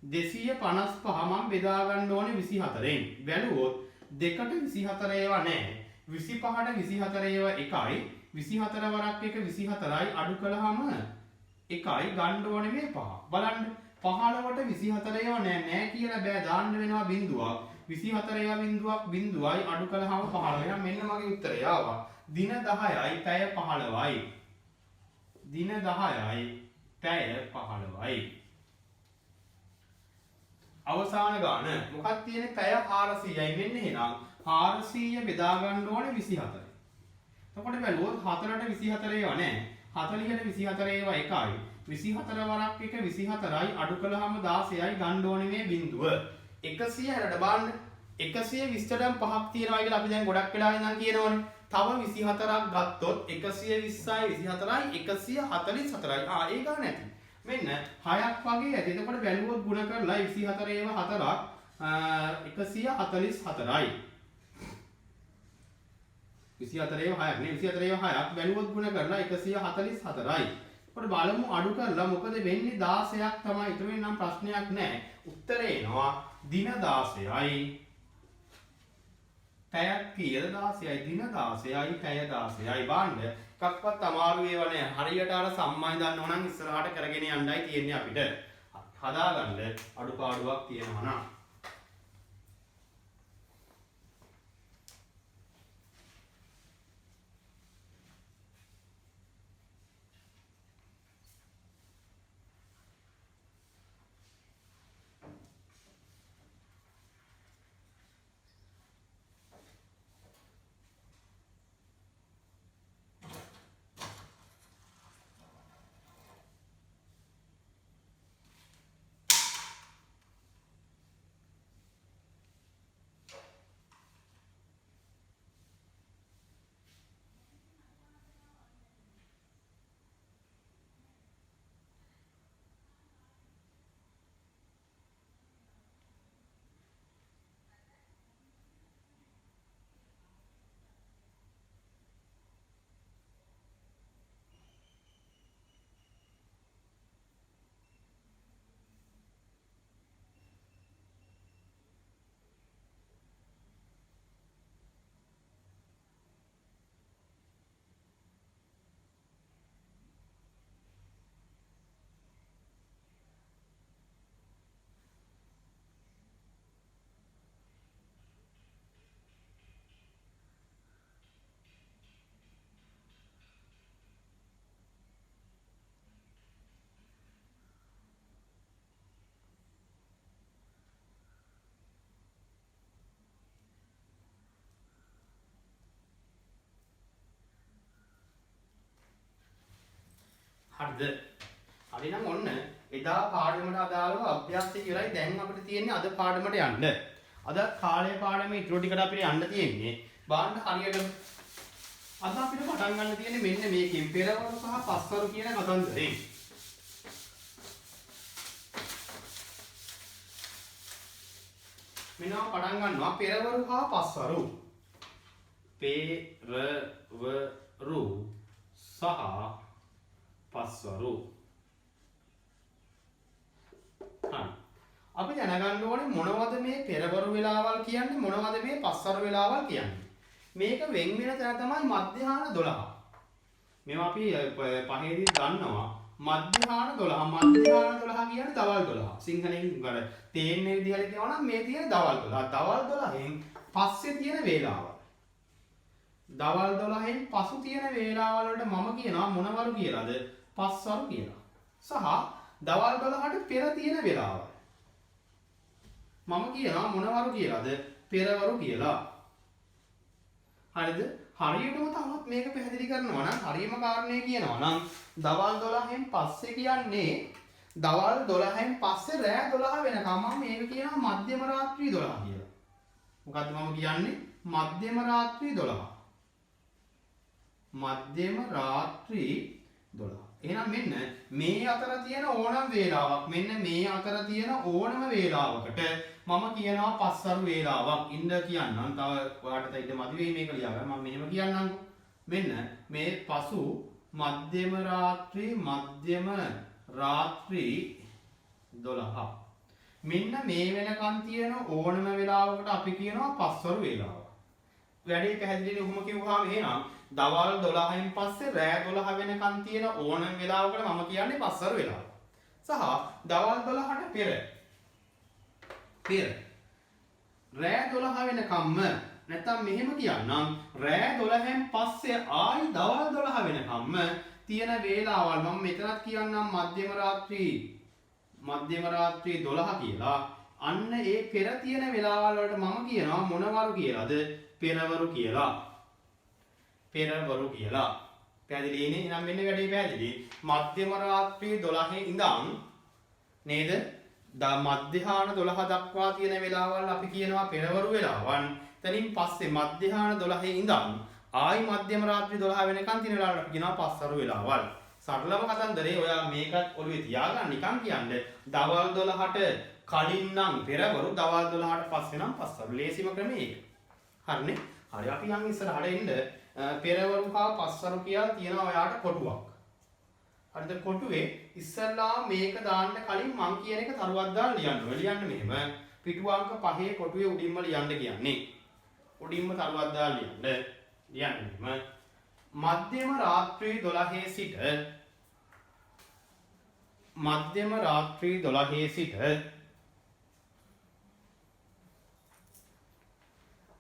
255 මම බෙදා ගන්න ඕනේ 24න්. බැලුවොත් දෙකට 24 ඒවා නැහැ. 25ට 24 ඒවා එකයි. 24 වරක් එක 24යි අඩු කළාම එකයි ගන්න ඕනේ මේ 5. බලන්න 15ට 24 ඒවා නැහැ කියලා බෑ දාන්න වෙනවා බිඳුවක්. 24 ඒවා බිඳුවක් බිඳුවයි අඩු කළාම 15. එහෙනම් මෙන්න මගේ උත්තරය ආවා. දින 10යි පැය 15යි. දින 10යි පැය 15යි. අවසාන ගාන මොකක්ද තියෙන්නේ? පැය 400යි. මෙන්න එහෙනම් 400 බෙදා ගන්න ඕනේ 24. එතකොට බැලුවොත් 4ට 24 ඒවා නැහැ. 40ට 24 ඒවා එකයි. 24 වරක් එක 24යි අඩු කළාම 16යි ගන්න ඕනේ මේ බිඳුව. 160ට බලන්න 120ටම 5ක් තියෙනවා කියලා අපි දැන් ගොඩක් වෙලා ඉඳන් කියනවනේ. තව 24ක් ගත්තොත් 120යි 24යි 144යි. ඒක නැති. මෙන්න 6ක් වගේ ඇති. එතකොට බැලුවොත් ಗುಣ කරලා 24 ඒවා 4ක් 144යි. 24 ඒවා 6ක් නේ 24 ඒවා 6ක් බැලුවොත් ಗುಣ කරලා 144යි. එතකොට බලමු අඩු කරලා මොකද වෙන්නේ? 16ක් තමයි. ඊට නම් ප්‍රශ්නයක් නැහැ. උත්තරේ එනවා දින 16යි. පැයක් කීයද? 16යි. දින 16යි පැය 16යි. බාන්න එකක්වත් අමාරු ඒවා නෑ. හරියට අර සම්මයි දන්නව නම් ඉස්සරහට කරගෙන යන්නයි තියෙන්නේ අපිට. හදාගන්න අඩුපාඩුවක් තියෙනවා නම්. හරිද? හරිනම් ඔන්න එදා පාඩමට අදාළව අභ්‍යාසය ඉවරයි. දැන් අපිට තියෙන්නේ අද පාඩමට යන්න. අද කාලේ පාඩමේ ඊටු ටිකට අපිට යන්න තියෙන්නේ. බාන්න හරියට අද අපිට පටන් ගන්න තියෙන්නේ මෙන්න මේකෙන් පෙරවරු සහ පස්වරු කියන කතන්දරේ. මෙන්න පටන් ගන්නවා පෙරවරු හා පස්වරු. පෙරවරු සහ පස්වරු. අපි දැනගන්න ඕනේ මොනවද මේ පෙරවරු වෙලාවල් කියන්නේ මොනවද මේ පස්වරු වෙලාවල් කියන්නේ. මේක වෙන් වෙන තැන තමයි මධ්‍යහාන 12. මේවා අපි පහේදී ගන්නවා මධ්‍යහාන 12. මධ්‍යහාන 12 කියන්නේ දවල් 12. සිංහලෙන් වල තේන්නේ විදිහට කියනවා නම් මේ තියෙන දවල් 12. දවල් 12න් පස්සේ තියෙන වේලාව. දවල් 12න් පසු තියෙන වේලාවල් වලට මම කියනවා මොනවරු කියලාද? පස්වරු කියලා. සහ දවල් 12ට පෙර තියෙන වෙලාව. මම කියනවා මොනවරු කියලාද? පෙරවරු කියලා. හරිද? හරියටම තවත් මේක පැහැදිලි කරනවා නම් හරියම කාරණේ කියනවා නම් දවල් 12න් පස්සේ කියන්නේ දවල් 12න් පස්සේ රෑ 12 වෙනකම් මම මේක කියනවා මධ්‍යම රාත්‍රී 12 කියලා. මොකද්ද මම කියන්නේ? මධ්‍යම රාත්‍රී 12. මධ්‍යම රාත්‍රී 12. එහෙනම් මෙන්න මේ අතර තියෙන ඕනම වේලාවක් මෙන්න මේ අතර තියෙන ඕනම වේලාවකට මම කියනවා පස්වරු වේලාවක් ඉන්න කියන්නම්. තව ඔයාලට ඉන්න මදි වෙයි මේක ලියා ගන්න. මම මෙහෙම කියන්නම්කෝ. මෙන්න මේ පසු මධ්‍යම රාත්‍රී 12. මෙන්න මේ වෙනකන් තියෙන ඕනම වෙලාවකට අපි කියනවා පස්වරු වේලාව. වැඩේ පැහැදිලිනේ ඔහොම කිව්වහම එහෙනම් දවල් 12න් පස්සේ රෑ 12 වෙනකන් තියෙන ඕනම වෙලාවකට මම කියන්නේ පස්වරු වෙලාව. සහ දවල් 12ට පෙර රෑ 12 වෙනකම්ම නැත්තම් මෙහෙම කියන්නම් රෑ 12න් පස්සේ ආයි දවල් 12 වෙනකම්ම තියෙන වේලාවල් මම මෙතනත් කියන්නම් මධ්‍යම රාත්‍රී 12 කියලා. අන්න ඒ පෙර තියෙන වෙලාවල් වලට මම කියනවා මොනවරු කියලාද? පෙරවරු කියලා. පෙරවරු කියලා. පැහැදිලිනේ? එහෙනම් මෙන්න වැඩේ පැහැදිලි. මධ්‍යම රාත්‍රී 12 ඉඳන් නේද? මධ්‍යහාන 12 දක්වා තියෙන වෙලාවල් අපි කියනවා පෙරවරු වෙලාවන්. එතනින් පස්සේ මධ්‍යහාන 12 ඉඳන් ආයි මධ්‍යම රාත්‍රී 12 වෙනකන් තියෙන වෙලාවල් අපි කියනවා පස්වරු වෙලාවල්. සරලම කතන්දරේ ඔයා මේකත් ඔළුවේ තියාගන්න නිකන් කියන්නේ දවල් 12ට කලින් නම් පෙරවරු දවල් 12ට පස්සේ නම් පස්වරු. ලේසිම ක්‍රමය ඒක. හරිනේ? හරි අපි යන් ඉස්සරහට එන්න පෙරවරු හා පස්වරු කියලා තියෙනවා ඔයාට කොටුවක්. හරිද? කොටුවේ ඉස්සල්ලා මේක දාන්න කලින් මං කියන එක තරුවක් දාලා ලියන්න ඕනේ. ලියන්න මෙහෙම පිටු අංක 5 කොටුවේ උඩින්ම ලියන්න කියන්නේ. උඩින්ම තරුවක් දාලා ලියන්න. ලියන්න මෙහෙම මධ්‍යම රාත්‍රී 12 සිට මධ්‍යම රාත්‍රී 12 සිට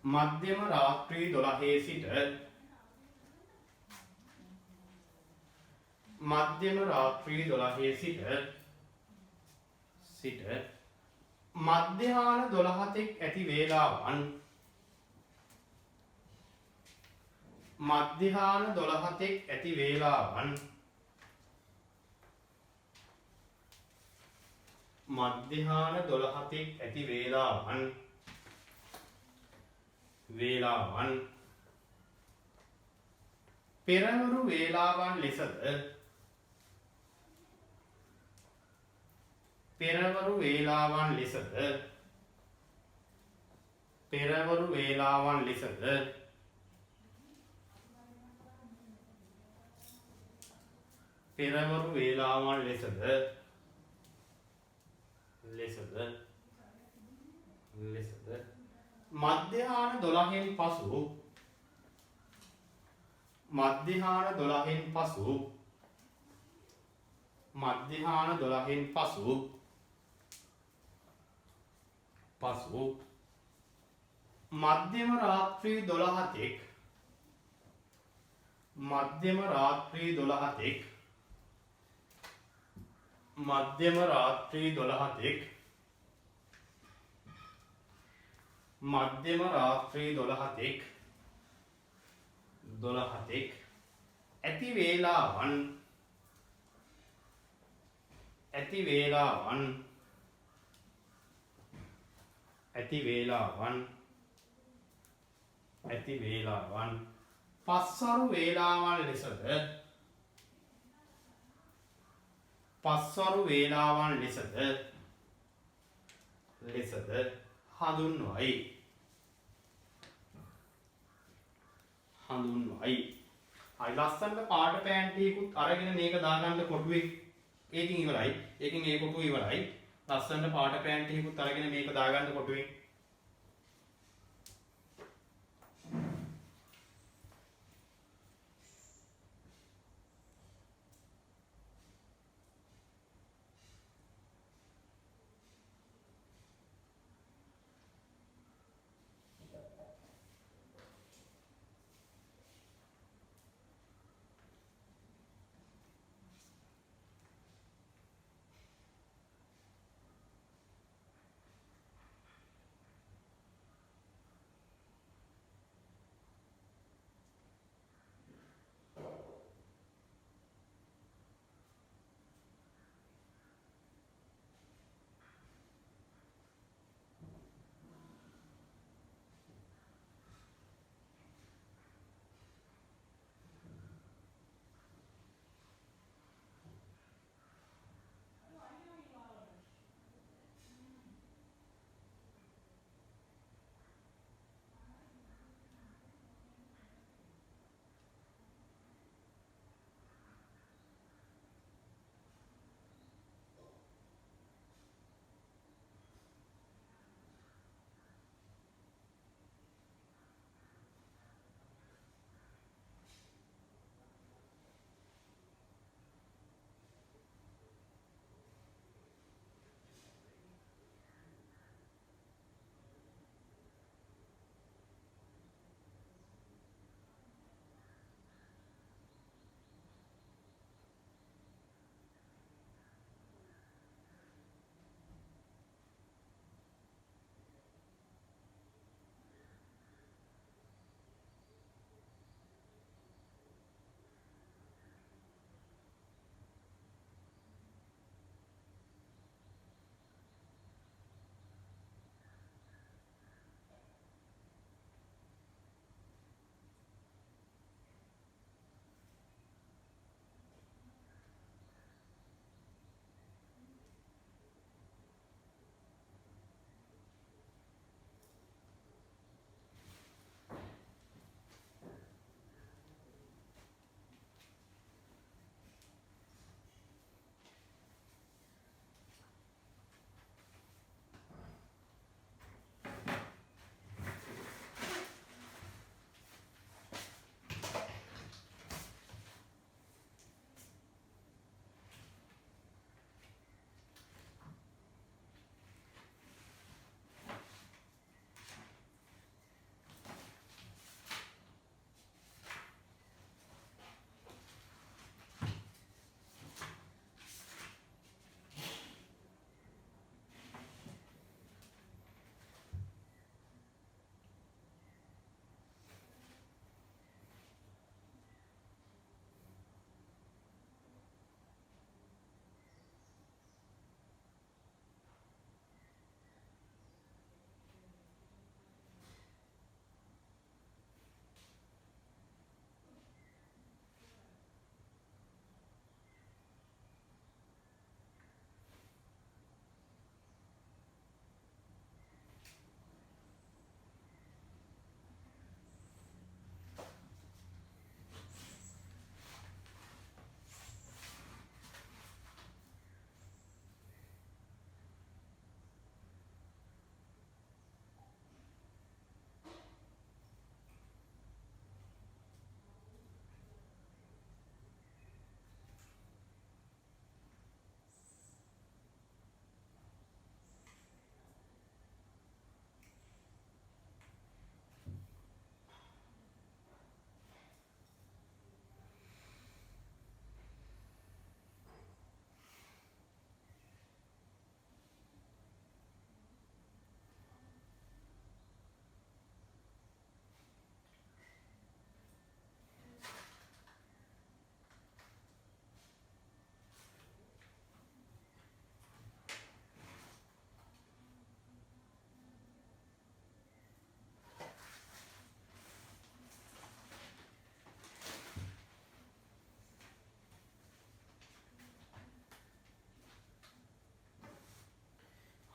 මධ්‍යම රාත්‍රී 12 සිට මධ්‍යම රාත්‍රී 12 සිට මධ්‍යහාන 12 තෙක් ඇති වේලාවන් මධ්‍යහාන 12 තෙක් ඇති වේලාවන් මධ්‍යහාන 12 තෙක් ඇති වේලාවන් පෙරවරු වේලාවන් ලෙසද පෙරවරු වේලාවන් ලෙසද පෙරවරු වේලාවන් ලෙසද පෙරවරු වේලාවන් ලෙසද මධ්‍යහාන 12න් පසු මධ්‍යහාන 12න් පසු මධ්‍යහාන 12න් පසු මධ්‍යම රාත්‍රී 12 තෙක් මධ්‍යම රාත්‍රී 12 තෙක් මධ්‍යම රාත්‍රී 12 තෙක් මධ්‍යම රාත්‍රී 12 තෙක් ඇති වේලාවන් පස්වරු වේලාවන් ලෙසද හඳුන්වයි. හයි ලස්සනට පාට පෑන්ටියකුත් අරගෙන මේක දාගන්න කොටුවේ. ඒකින් ඉවරයි. ඒකින් ඒ කොටුව ඉවරයි. ලස්සනට පාට පෑන්ටියකුත් අරගෙන මේක දාගන්න කොටුවේ.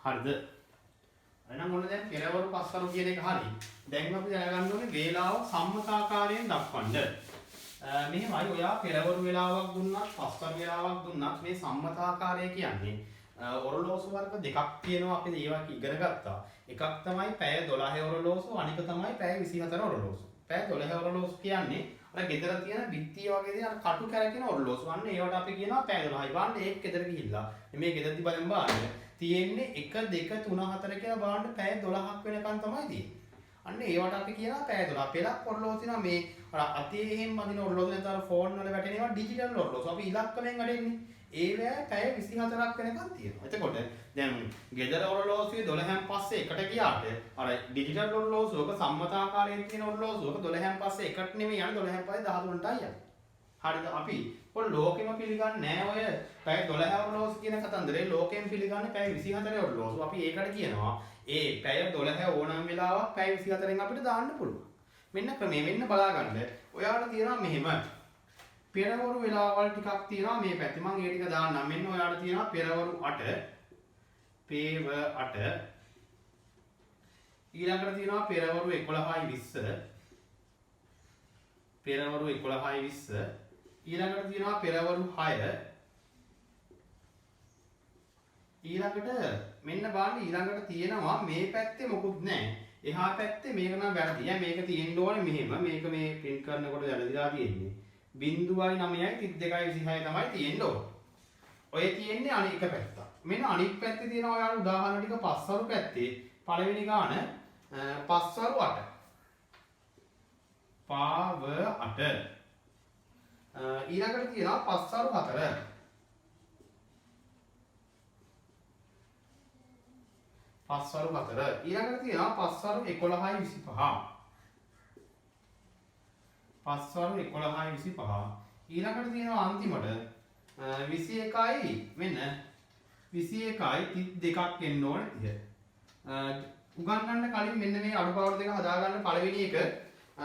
හරිද? එහෙනම් මොන දැන් පෙරවරු පස්වරු කියන එක හරි. දැන් අපි දැනගන්න ඕනේ වේලාව සම්මතාකාරයෙන් දක්වන්න. මෙහෙමයි ඔයා පෙරවරු වේලාවක් දුන්නත් පස්වරු වේලාවක් දුන්නත් මේ සම්මතාකාරය කියන්නේ ඔරලෝසු වර්ග දෙකක් තියෙනවා අපි ඒවා ඉගෙන ගත්තා. එකක් තමයි පැය 12 ඔරලෝසු අනික තමයි පැය 24 ඔරලෝසු. පැය 12 ඔරලෝසු කියන්නේ අර ගෙදර තියෙන බිත්තිය වගේ දේ අර කටු කැරකෙන ඔරලෝසු. අන්න ඒවට අපි කියනවා පැය 12යි. බලන්න ඒක ගෙදර ගිහිල්ලා මේ ගෙදරදි බලන් බලන්න තියෙන්නේ 1 2 3 4 කියලා බලන්න පැය 12ක් වෙනකන් තමයි තියෙන්නේ. අන්න ඒවට අපි කියනවා පැය 12. පෙරක් ඔරලෝසු තියෙනවා මේ අර අතේ එහෙම බඳින ඔරලෝසු නැත්නම් අර ෆෝන් වල වැටෙනවා ඩිජිටල් ඔරලෝසු. අපි ඉලක්කමෙන් අඩෙන්නේ. ඒවැ පැය 24ක් වෙනකන් තියෙනවා. එතකොට දැන් ගෙදර ඔරලෝසුවේ 12න් පස්සේ එකට ගියාට අර ඩිජිටල් ඔරලෝසුවක සම්මතාකාරයෙන් තියෙන ඔරලෝසුවක 12න් පස්සේ එකට නෙමෙයි යන්නේ 12න් පස්සේ 13ටයි යන්නේ. හරිද? අපි ඔය ලෝකෙම පිළිගන්නේ නැහැ ඔය පැය 12 ඔරලෝසු කියන කතන්දරේ. ලෝකෙම පිළිගන්නේ පැය 24 ඔරලෝසු. අපි ඒකට කියනවා ඒ පැය 12 ඕනම වෙලාවක් පැය 24න් අපිට දාන්න පුළුවන්. මෙන්න ක්‍රමය මෙන්න බලා ගන්න. ඔයාලට තියෙනවා මෙහෙම පෙරවරු වෙලාවල් ටිකක් තියෙනවා මේ පැත්තේ. මම ඒ ටික දාන්නම්. මෙන්න ඔයාලට තියෙනවා පෙරවරු 8 පේව 8 ඊළඟට තියෙනවා පෙරවරු 11යි 20 පෙරවරු 11යි 20 ඊළඟට තියෙනවා පෙරවරු 6 ඊළඟට මෙන්න බලන්න ඊළඟට තියෙනවා මේ පැත්තේ මොකුත් නැහැ. එහා පැත්තේ මේක නම් වැරදි. මේක තියෙන්න ඕනේ මෙහෙම. මේක මේ print කරනකොට වැරදිලා තියෙන්නේ. 0.9යි 32යි 26 තමයි තියෙන්න ඕනේ. ඔය තියෙන්නේ අනික පැත්ත. මෙන්න අනික් පැත්තේ තියෙනවා ඔයාලා උදාහරණ ටික පස්වරු පැත්තේ පළවෙනි ගාන පස්වරු 8. පාව 8. ඊළඟට තියෙනවා පස්වරු 4. පස්වරු 4. ඊළඟට තියෙනවා පස්වරු 11යි 25. පස්වරු 11යි 25. ඊළඟට තියෙනවා අන්තිමට 21යි මෙන්න 21යි 32ක් එන්න ඕනේ ඉතින්. උගන්වන්න කලින් මෙන්න මේ අඩුපාඩු දෙක හදාගන්න පළවෙනි එක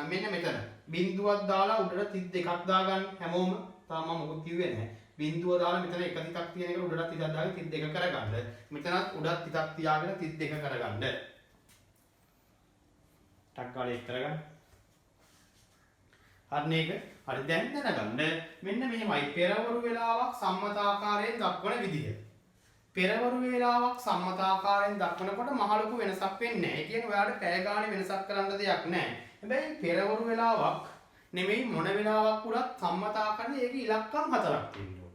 මෙන්න මෙතන. බිංදුවක් දාලා උඩට 32ක් දාගන්න හැමෝම. තාම මම මොකද කිව්වේ නැහැ. බිංදුව දාලා මෙතන එක තිතක් තියෙන එක උඩට තිතක් දාලා 32 කරගන්න. මෙතනත් උඩට තිතක් තියාගෙන 32 කරගන්න. ටක් ගාලා එක් කරගන්න. හරිනේ එක. හරි දැන් දැනගන්න මෙන්න මෙහෙමයි පෙරවරු වේලාවක් සම්මතාකාරයෙන් දක්වන විදිහ. පෙරවරු වේලාවක් සම්මතාකාරයෙන් දක්වනකොට මහ ලොකු වෙනසක් වෙන්නේ නැහැ. ඒ කියන්නේ ඔයාලට පැය ගානේ වෙනසක් කරන්න දෙයක් නැහැ. හැබැයි පෙරවරු වේලාවක් නෙමෙයි මොන වෙලාවක් උනත් සම්මතාකාරයෙන් ඒකේ ඉලක්කම් 4ක් තියෙනවා.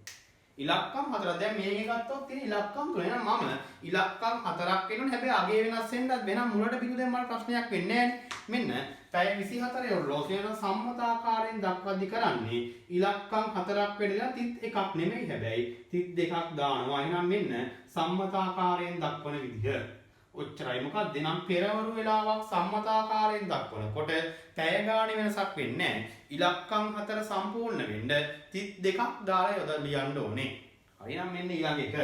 ඉලක්කම් 4. දැන් මේකේ ගත්තොත් තියෙන ඉලක්කම් 3. එහෙනම් මම ඉලක්කම් 4ක් වෙනවනේ. හැබැයි අගේ වෙනස් වෙන්නත් වෙනම් මුලට බිඳු දැන් මට ප්‍රශ්නයක් වෙන්නේ නැහැ. මෙන්න පැය 24 ඔරලෝසු වෙන සම්මතාකාරයෙන් දක්වද්දි කරන්නේ ඉලක්කම් 4ක් වෙනදා 31ක් නෙමෙයි හැබැයි 32ක් දානවා. එහෙනම් මෙන්න සම්මතාකාරයෙන් දක්වන විදිහ. ඔච්චරයි. මොකක්ද? නම් පෙරවරු වේලාවක් සම්මතාකාරයෙන් දක්වනකොට පැය ගානේ වෙනසක් වෙන්නේ නැහැ. ඉලක්කම් 4 සම්පූර්ණ වෙන්න 32ක් දාලා යොදා ලියන්න ඕනේ. හරි නම් මෙන්න ඊළඟ එක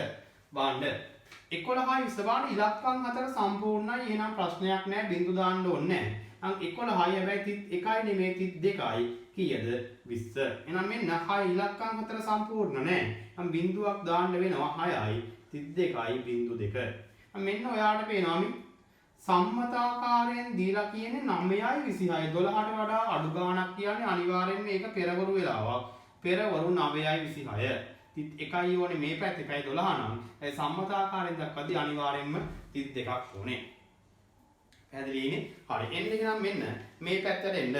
බලන්න. 11යි 20 බලන්න ඉලක්කම් 4 සම්පූර්ණයි. එහෙනම් ප්‍රශ්නයක් නැහැ. බිංදු දාන්න ඕනේ නැහැ. අංක 11යි හැබැයි 31යි නෙමෙයි 32යි කීයද 20. එහෙනම් මෙන්න 6 ඉලක්කම් 4 සම්පූර්ණ නැහැ. නම් බිංදුවක් දාන්න වෙනවා 6යි 32යි බිංදු 2. මෙන්න ඔයාලට පේනවා මේ සම්මතාකාරයෙන් දීලා කියන්නේ 9යි 26. 12ට වඩා අඩු ගාණක් කියන්නේ අනිවාර්යෙන්ම මේක පෙරවරු වෙලාවක්. පෙරවරු 9යි 26. 31යි ඕනේ මේ පැත්තේ පැය 12 නම් ඒ සම්මතාකාරයෙන් දක්වද්දී අනිවාර්යෙන්ම 32ක් ඕනේ. පැහැදිලිනේ? හරි. එන්නේ නම් මෙන්න මේ පැත්තට එන්න.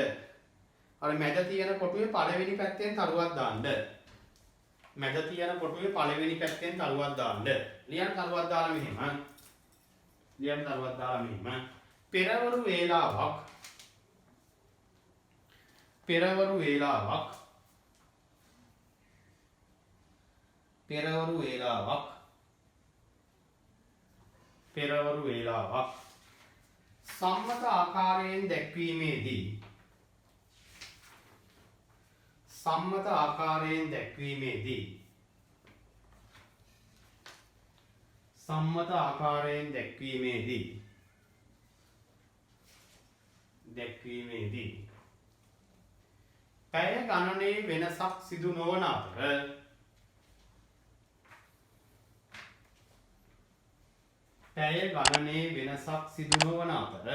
අර මැද තියෙන කොටුවේ පළවෙනි පැත්තෙන් තරුවක් දාන්න. මැද තියෙන කොටුවේ පළවෙනි පැත්තෙන් තරුවක් දාන්න. ලියන්න තරුවක් දාලා මෙහෙම. ලියන්න තරුවක් දාලා මෙහෙම. පෙරවරු වේලාවක් පෙරවරු වේලාවක් පෙරවරු වේලාවක් පෙරවරු වේලාවක් සම්මත ආකාරයෙන් දැක්වීමේදී සම්මත ආකාරයෙන් දැක්වීමේදී සම්මත ආකාරයෙන් දැක්වීමේදී පැය ගණනේ වෙනසක් සිදු නොවන අතර පැය ගණනේ වෙනසක් සිදු නොවන අතර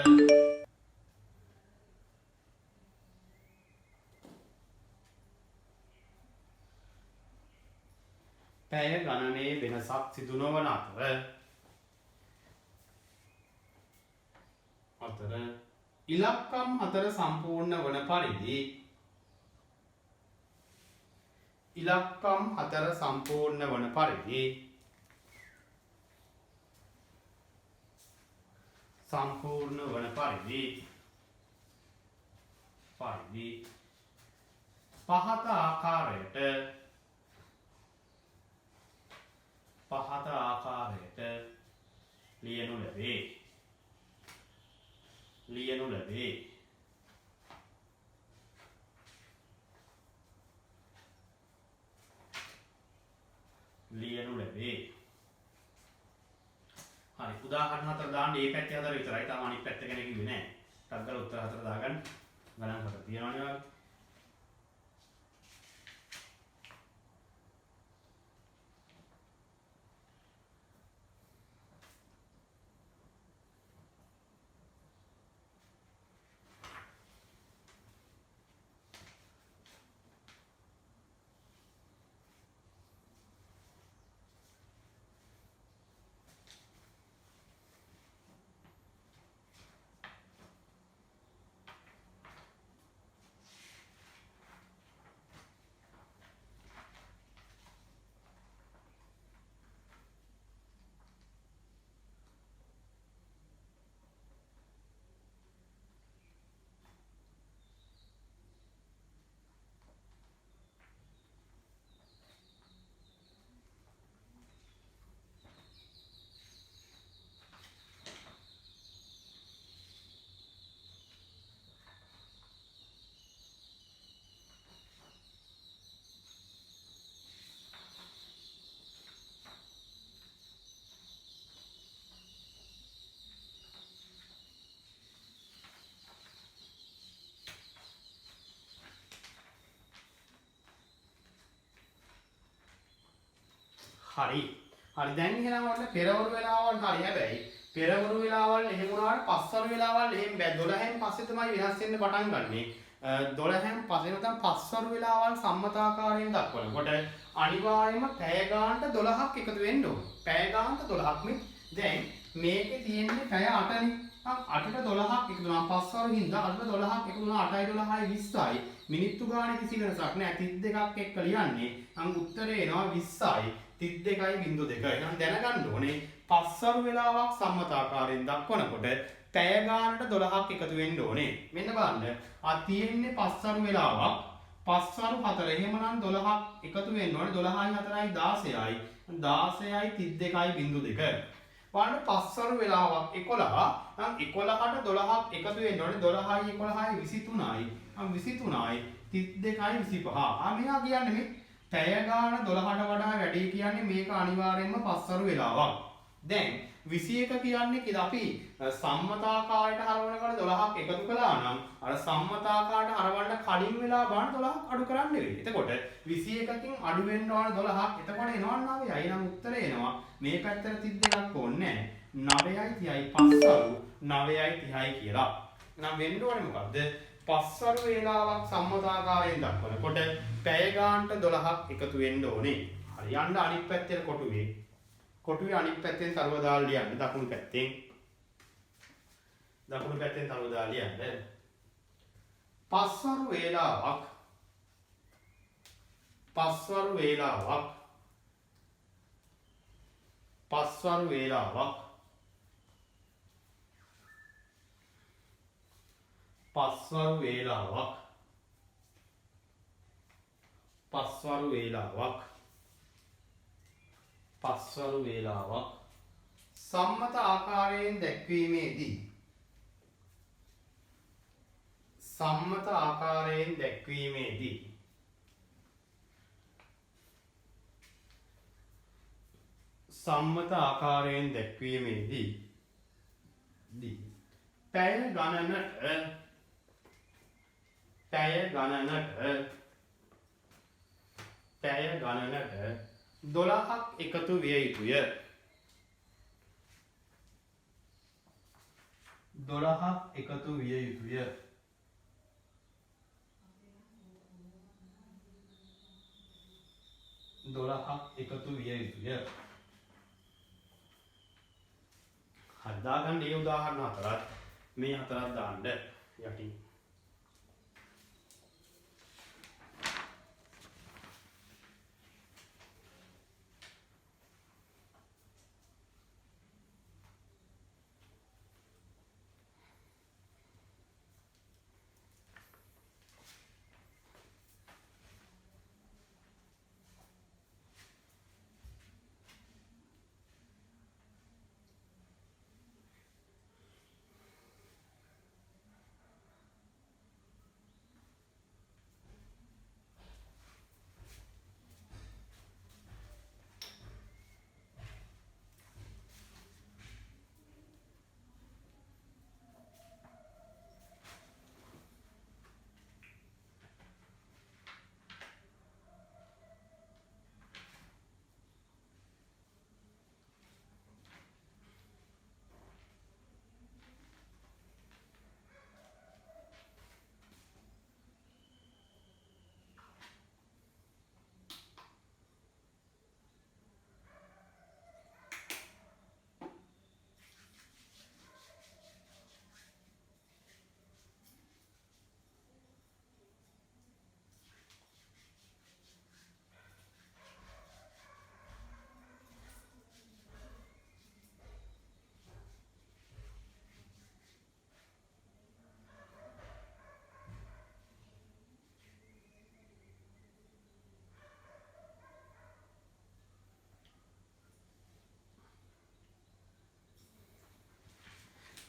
පැය ගණනේ වෙනසක් සිදු නොවන අතර ඉලක්කම් 4 සම්පූර්ණ වන පරිදි ඉලක්කම් 4 සම්පූර්ණ වන පරිදි පහත ආකාරයට ලියනු ලැබේ. හරි උදාහරණ 4 දාන්න මේ පැත්තේ 4 විතරයි. තාම අනිත් පැත්ත ගැන කිව්වේ නැහැ. ටක් ගාලා උත්තර 4 දාගන්න. ගණන් 4 තියනවනේ ඔයාලා. හරි දැන් එහෙනම් ඔන්න පෙරවරු වෙලාවල් හරි හැබැයි පෙරවරු වෙලාවල් එහෙම වුණාට පස්වරු වෙලාවල් එහෙම බෑ 12න් පස්සේ තමයි වෙනස් වෙන්න පටන් ගන්නෙ 12න් පස්සේ නැත්නම් පස්වරු වෙලාවල් සම්මතාකාරයෙන් දක්වනකොට අනිවාර්යයෙන්ම පැය ගානට 12ක් එකතු වෙන්න ඕන පැය ගානට 12ක් නේ දැන් මේකේ තියෙන්නේ පැය 8නේ 8ට 12ක් එකතු වුණා පස්වරු හින්දා 8ට 12ක් එකතු වුණා 8යි 12යි 20යි මිනිත්තු ගානේ කිසි වෙනසක් නෑ 32ක් එක්ක ලියන්නේ උත්තරේ එනවා 20යි 32.2 එහෙනම් දැනගන්න ඕනේ පස්වරු වෙලාවක් සම්මතාකාරයෙන් දක්වනකොට පැය ගානට 12ක් එකතු වෙන්න ඕනේ. මෙන්න බලන්න. තියෙන්නේ පස්වරු වෙලාවක්. පස්වරු 4 එහෙමනම් 12ක් එකතු වෙන්න ඕනේ. 12යි 4යි 16යි. 16යි 32.2. බලන්න පස්වරු වෙලාවක් 11. නම් 11ට 12ක් එකතු වෙන්න ඕනේ. 12යි 11යි 23යි. 23යි 32.25. මෙයා කියන්නේ මේ පැය ගාන 12ට වඩා වැඩි කියන්නේ මේක අනිවාර්යයෙන්ම පස්වරු වෙලාවක්. දැන් 21 කියන්නේ කිද අපි සම්මතාකාරයට හරවනකොට 12ක් එකතු කළා නම් අර සම්මතාකාරයට හරවන්න කලින් වෙලා බලන්න 12ක් අඩු කරන්න වෙයි. එතකොට 21කින් අඩු වෙන්න ඕන 12ක්. එතකොට එනවා 9යි. එහෙනම් උත්තරේ එනවා මේ පැත්තට 32ක් ඕනේ නැහැ. 9යි 30යි පස්වරු 9යි 30යි කියලා. එහෙනම් වෙන්න ඕනේ මොකද්ද? පස්වරු වේලාවක් සම්මතාකාරයෙන් දක්වනකොට පැය ගානට 12ක් එකතු වෙන්න ඕනේ. හරි යන්න අනිත් පැත්තේ කොටුවේ. කොටුවේ අනිත් පැත්තෙන් තරුව දාලා ලියන්න දකුණු පැත්තෙන්. දකුණු පැත්තෙන් තරුව දාලා ලියන්න. පස්වරු වේලාවක් පස්වරු වේලාවක් පස්වරු වේලාවක් පස්වරු වේලාවක් පස්වරු වේලාවක් පස්වරු වේලාවක් සම්මත ආකාරයෙන් දැක්වීමේදී සම්මත ආකාරයෙන් දැක්වීමේදී සම්මත ආකාරයෙන් දැක්වීමේදී පැය ගණනට 12ක් එකතු විය යුතුය. 12ක් එකතු විය යුතුය. 12ක් එකතු විය යුතුය. හරි දාගන්න මේ උදාහරණ හතරත් මේ හතරක් දාන්න යටින්.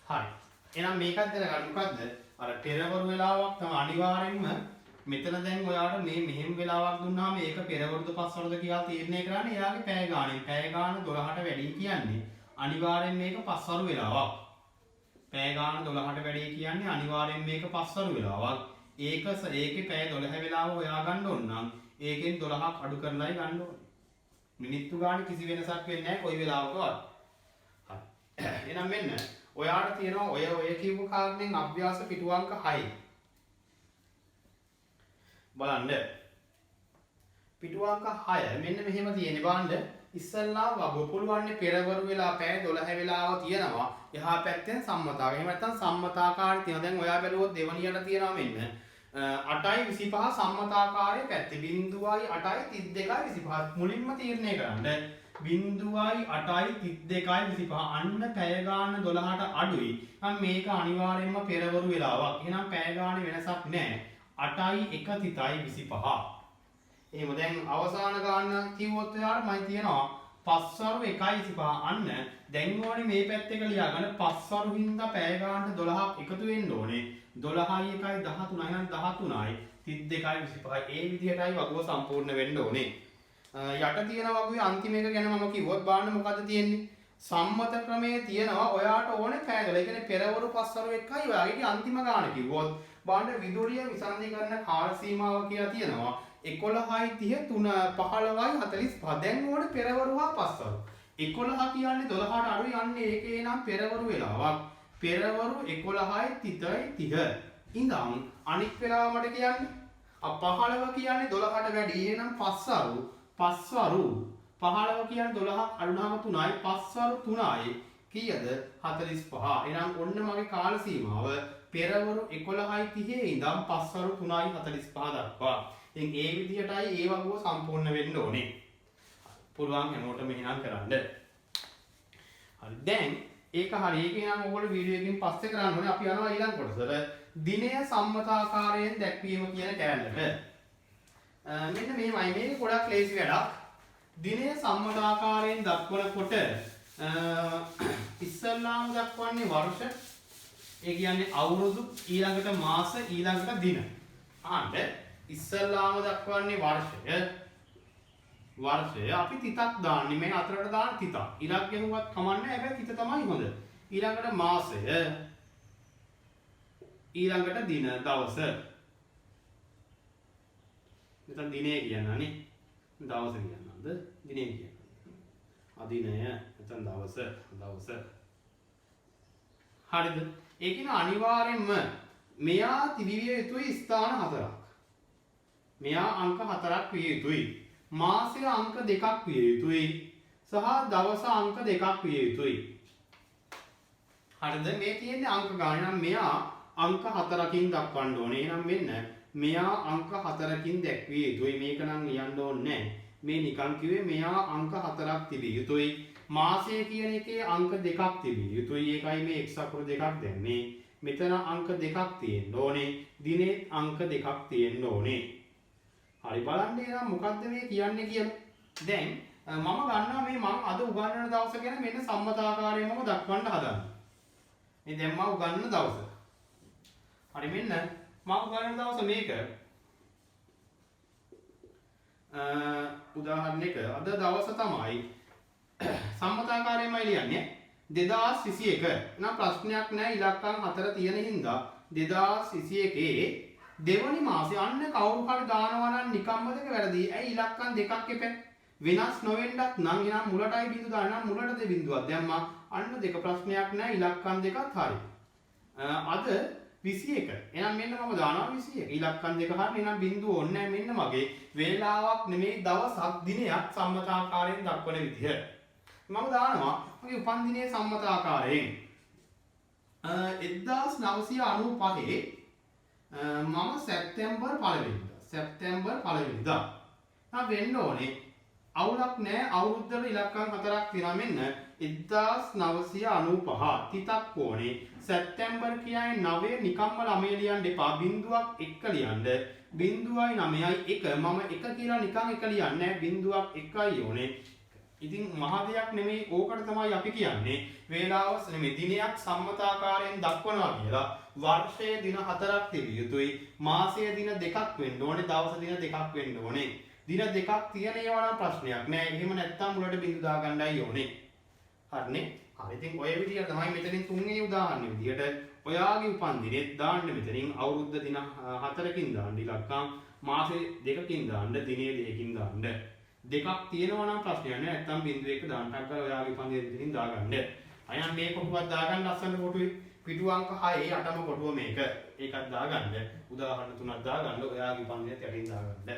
හරි. එහෙනම් මේකත් දැනගන්න මොකද්ද? අර පෙරවරු වෙලාවක් තමයි අනිවාර්යෙන්ම මෙතන දැන් ඔයාලට මේ මෙහෙම වෙලාවක් දුන්නාම ඒක පෙරවරුද පස්වරුද කියලා තීරණය කරන්නේ එයාගේ පැය ගානෙන්. පැය ගාන 12ට වැඩි කියන්නේ අනිවාර්යෙන් මේක පස්වරු වෙලාවක්. පැය ගාන 12ට වැඩි කියන්නේ අනිවාර්යෙන් මේක පස්වරු වෙලාවක්. ඒකේ පැය 12 වෙලාව හොයා ගන්න ඕන නම් ඒකෙන් 12ක් අඩු කරලායි ගන්න ඕනේ. මිනිත්තු ගානේ කිසි වෙනසක් වෙන්නේ නැහැ කොයි වෙලාවකවත්. හරි. එහෙනම් මෙන්න ඔයාට තියෙනවා ඔය කියපු කාරණෙන් අභ්‍යාස පිටු අංක 6. බලන්න. පිටු අංක 6 මෙන්න මෙහෙම තියෙන්නේ බලන්න. ඉස්සල්ලා වග පුළුවන් පෙරවරු වෙලා පැය 12 වෙලාව තියෙනවා. එහා පැත්තෙන් සම්මතාව. එහෙම නැත්නම් සම්මතාකාරය තියෙනවා. දැන් ඔයා බැලුවොත් දෙවනියට තියෙනවා මෙන්න 8.25 සම්මතාකාරයේ පැත්තේ 0.8.32.25 මුලින්ම තීරණය කරන්න. 0.8.32.25 අන්න පැය ගාන 12ට අඩුයි. නම් මේක අනිවාර්යයෙන්ම පෙරවරු වෙලාවක්. එහෙනම් පැය ගානේ වෙනසක් නැහැ. 8.1.25. එහෙනම් දැන් අවසාන ගාන කිව්වොත් එයාට මම තියනවා පස්වරු 1.25. අන්න දැන් ඕනේ මේ පැත්ත එක ලියා ගන්න. පස්වරු හින්දා පැය ගානට 12ක් එකතු වෙන්න ඕනේ. 12යි 1යි 13යි නම් 13යි 32.25. ඒ විදිහටයි වගුව සම්පූර්ණ වෙන්න ඕනේ. යට තියෙන වගුවේ අන්තිම එක ගැන මම කිව්වොත් බලන්න මොකද්ද තියෙන්නේ? සම්මත ක්‍රමයේ තියෙනවා ඔයාට ඕනේ පැය 12. ඒ කියන්නේ පෙරවරු පස්වරු 1යි ඔයාගේ අන්තිම ගාන කිව්වොත් බලන්න විදුලිය විසන්ධීකරණ කාල සීමාව කියලා තියෙනවා 11යි 30 15යි 45. දැන් ඕනේ පෙරවරු හා පස්වරු. 11 කියන්නේ 12ට අඩුයි යන්නේ ඒකේ නම් පෙරවරු වෙලාවක්. පෙරවරු 11යි 30 ඉඳන් අනිත් වෙලාව මට කියන්න. 15 කියන්නේ 12ට වැඩි. එහෙනම් පස්වරු 15 කියන්නේ 12ක් අඩුනහම 3යි. පස්වරු 3යි කීයද? 45. එහෙනම් ඔන්න මගේ කාල සීමාව පෙරවරු 11යි 30 ඉඳන් පස්වරු 3යි 45 දක්වා. ඉතින් ඒ විදිහටයි ඒ වගුව සම්පූර්ණ වෙන්න ඕනේ. පුළුවන් හැමෝටම එහෙනම් කරන්න. හරි දැන් ඒක හරි. ඒක නම් ඔයගොල්ලෝ වීඩියෝ එකකින් පස්සේ කරන්න ඕනේ. අපි යනවා ඊළඟ කොටසට. දිනය සම්මතාකාරයෙන් දැක්වීම කියන කැලලට. මෙන්න මෙහෙමයි. මේක ගොඩක් ලේසි වැඩක්. දිනය සම්මතාකාරයෙන් දක්වනකොට ඉස්සල්ලාම දක්වන්නේ වර්ෂ. ඒ කියන්නේ අවුරුදු, ඊළඟට මාස, ඊළඟට දින. අහන්න ඉස්සල්ලාම දක්වන්නේ වර්ෂය අපි තිතක් දාන්නේ. මේ අතරට දාන තිතක්. ඉලක්ක ගමුවත් කමන්නේ. හැබැයි තිත තමයි හොඳ. ඊළඟට මාසය, ඊළඟට දින දවස. මෙතන දිනේ කියනවානේ. දවස කියනවාද? දිනේ කියනවා. අදිනය නැත්නම් දවස. හරිද? ඒ කියන අනිවාර්යෙන්ම මෙයා තිබිය යුතුයි ස්ථාන 4ක්. මෙයා අංක 4ක් විය යුතුයි. මාසය අංක 2ක් විය යුතුයි. සහ දවස අංක 2ක් විය යුතුයි. හරිද? මේ තියෙන්නේ අංක ගාන. නම් මෙයා අංක 4කින් දක්වන්න ඕනේ. එහෙනම් මෙන්න මෙයා අංක 4කින් දැක්විය යුතුයි. මේක නම් ලියන්න ඕනේ නැහැ. මේ නිකන් කිව්වේ මෙයා අංක 4ක් තිබිය යුතුයි. මාසය කියන එකේ අංක 2ක් තිබිය යුතුයි. ඒකයි මේ x අකුරු 2ක් දැම්මේ. මෙතන අංක 2ක් තියෙන්න ඕනේ. දිනේ අංක 2ක් තියෙන්න ඕනේ. හරි බලන්න එහෙනම් මොකද්ද මේ කියන්නේ කියලා. දැන් මම ගන්නවා මේ මම අද උගන්වන දවස ගැන මෙන්න සම්මතාකාරයෙන්ම දක්වන්න හදන්නේ. මේ දැන් මම උගන්වන දවස. හරි මෙන්න මම උගන්වන දවස මේක. උදාහරණයක අද දවස තමයි සම්මතාකාරයෙන්මයි ලියන්නේ 2021. නම් ප්‍රශ්නයක් නැහැ ඉලක්කම් 4 තියෙන හින්දා 2021 දෙවනි මාසේ අන්න කවුරු හරි දානවා නම් නිකම්ම දෙක වැරදි. ඇයි ඉලක්කම් දෙකක් එපැ? වෙනස් නොවෙන්නත් නම් එනම් මුලටයි බිඳු දාන්න නම් මුලට බිඳුවක් දැම්මා. අන්න දෙක ප්‍රශ්නයක් නැහැ ඉලක්කම් දෙකත් හරි. අද 21. එහෙනම් මෙන්න මම දානවා 21. ඉලක්කම් දෙක හරි. එහෙනම් බිඳුව ඕනේ නැහැ. මෙන්න මගේ වේලාවක් නෙමෙයි දවසක් දිනයක් සම්මතාකාරයෙන් දක්වන විදිහ. මම දානවා මගේ උපන් දිනයේ සම්මතාකාරයෙන් 1995 මම සැප්තැම්බර් 1 වෙනිදා. නම් වෙන්න ඕනේ අවුලක් නැහැ අවුරුද්දට ඉලක්කම් 4ක් තියෙනවා මෙන්න 1995 තිතක් ඕනේ සැප්තැම්බර් කියන්නේ 9 නිකම්ම ළමයි ලියන්න එපා බිඳුවක් එක්ක ලියන්න 0.9යි 1 මම 1 කියලා නිකන් 1 ලියන්නේ නැහැ බිඳුවක් 1යි ඕනේ. ඉතින් මහ දෙයක් නෙමෙයි ඕකට තමයි අපි කියන්නේ වේලාව නෙමෙයි දිනයක් සම්මතාකාරයෙන් දක්වනවා කියලා. වර්ෂයේ දින 4ක් තිබිය යුතුයි. මාසයේ දින 2ක් වෙන්න ඕනේ. දවස් දින 2ක් වෙන්න ඕනේ. දින 2ක් තියෙන ඒවා නම් ප්‍රශ්නයක් නෑ. එහෙම නැත්තම් මුලට බිඳු දාගන්නයි ඕනේ. හරිනේ? හරි. ඉතින් ඔය විදිහට තමයි මෙතනින් තුන්වෙනි උදාහරණෙ විදිහට ඔයාගේ උපන් දිනෙත් දාන්න මෙතනින් අවුරුද්ද දින 4කින් දාන්න ඉලක්කම් මාසේ 2කින් දාන්න දිනේ 2කින් දාන්න. දෙකක් තියෙනවා නම් ප්‍රශ්නයක් නෑ. නැත්තම් බිඳු එක දාන්නක් ගාලා ඔයාගේ උපන් දිනෙන් දාගන්න. අයනම් මේ කොටුවක් දාගන්න ලස්සන කොටුවේ පිටු අංක 6 8ම කොටුව මේක. ඒකත් දාගන්න. උදාහරණ තුනක් දාගන්න ඔයාගේ උපන් දිනෙත් යටින් දාගන්න.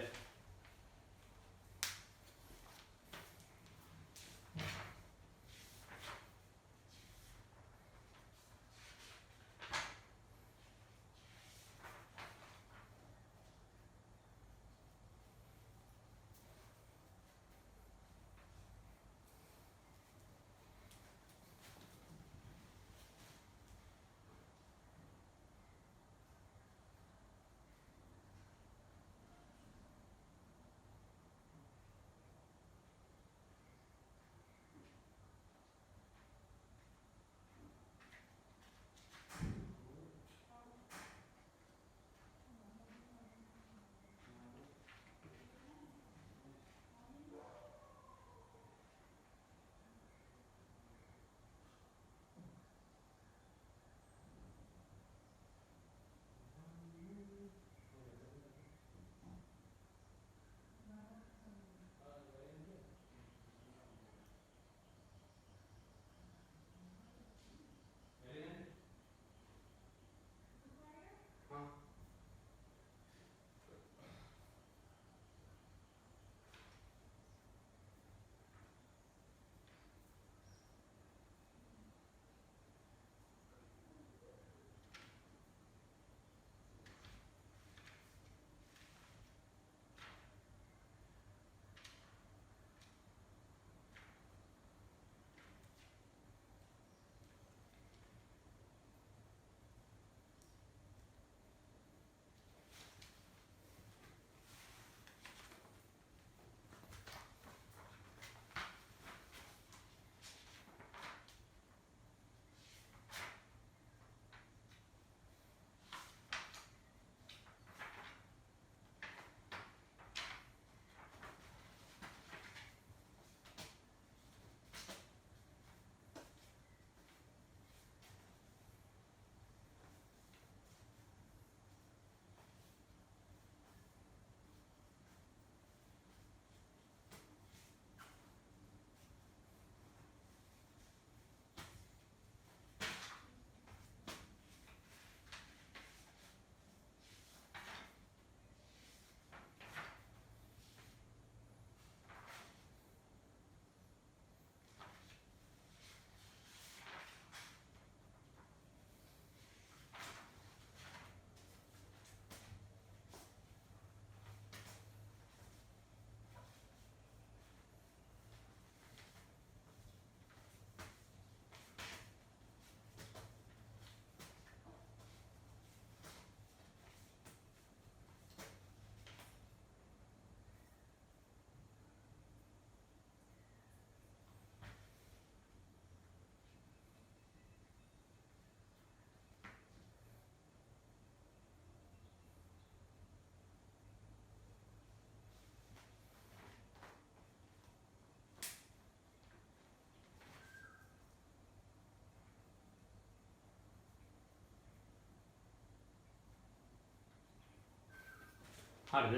හරිද?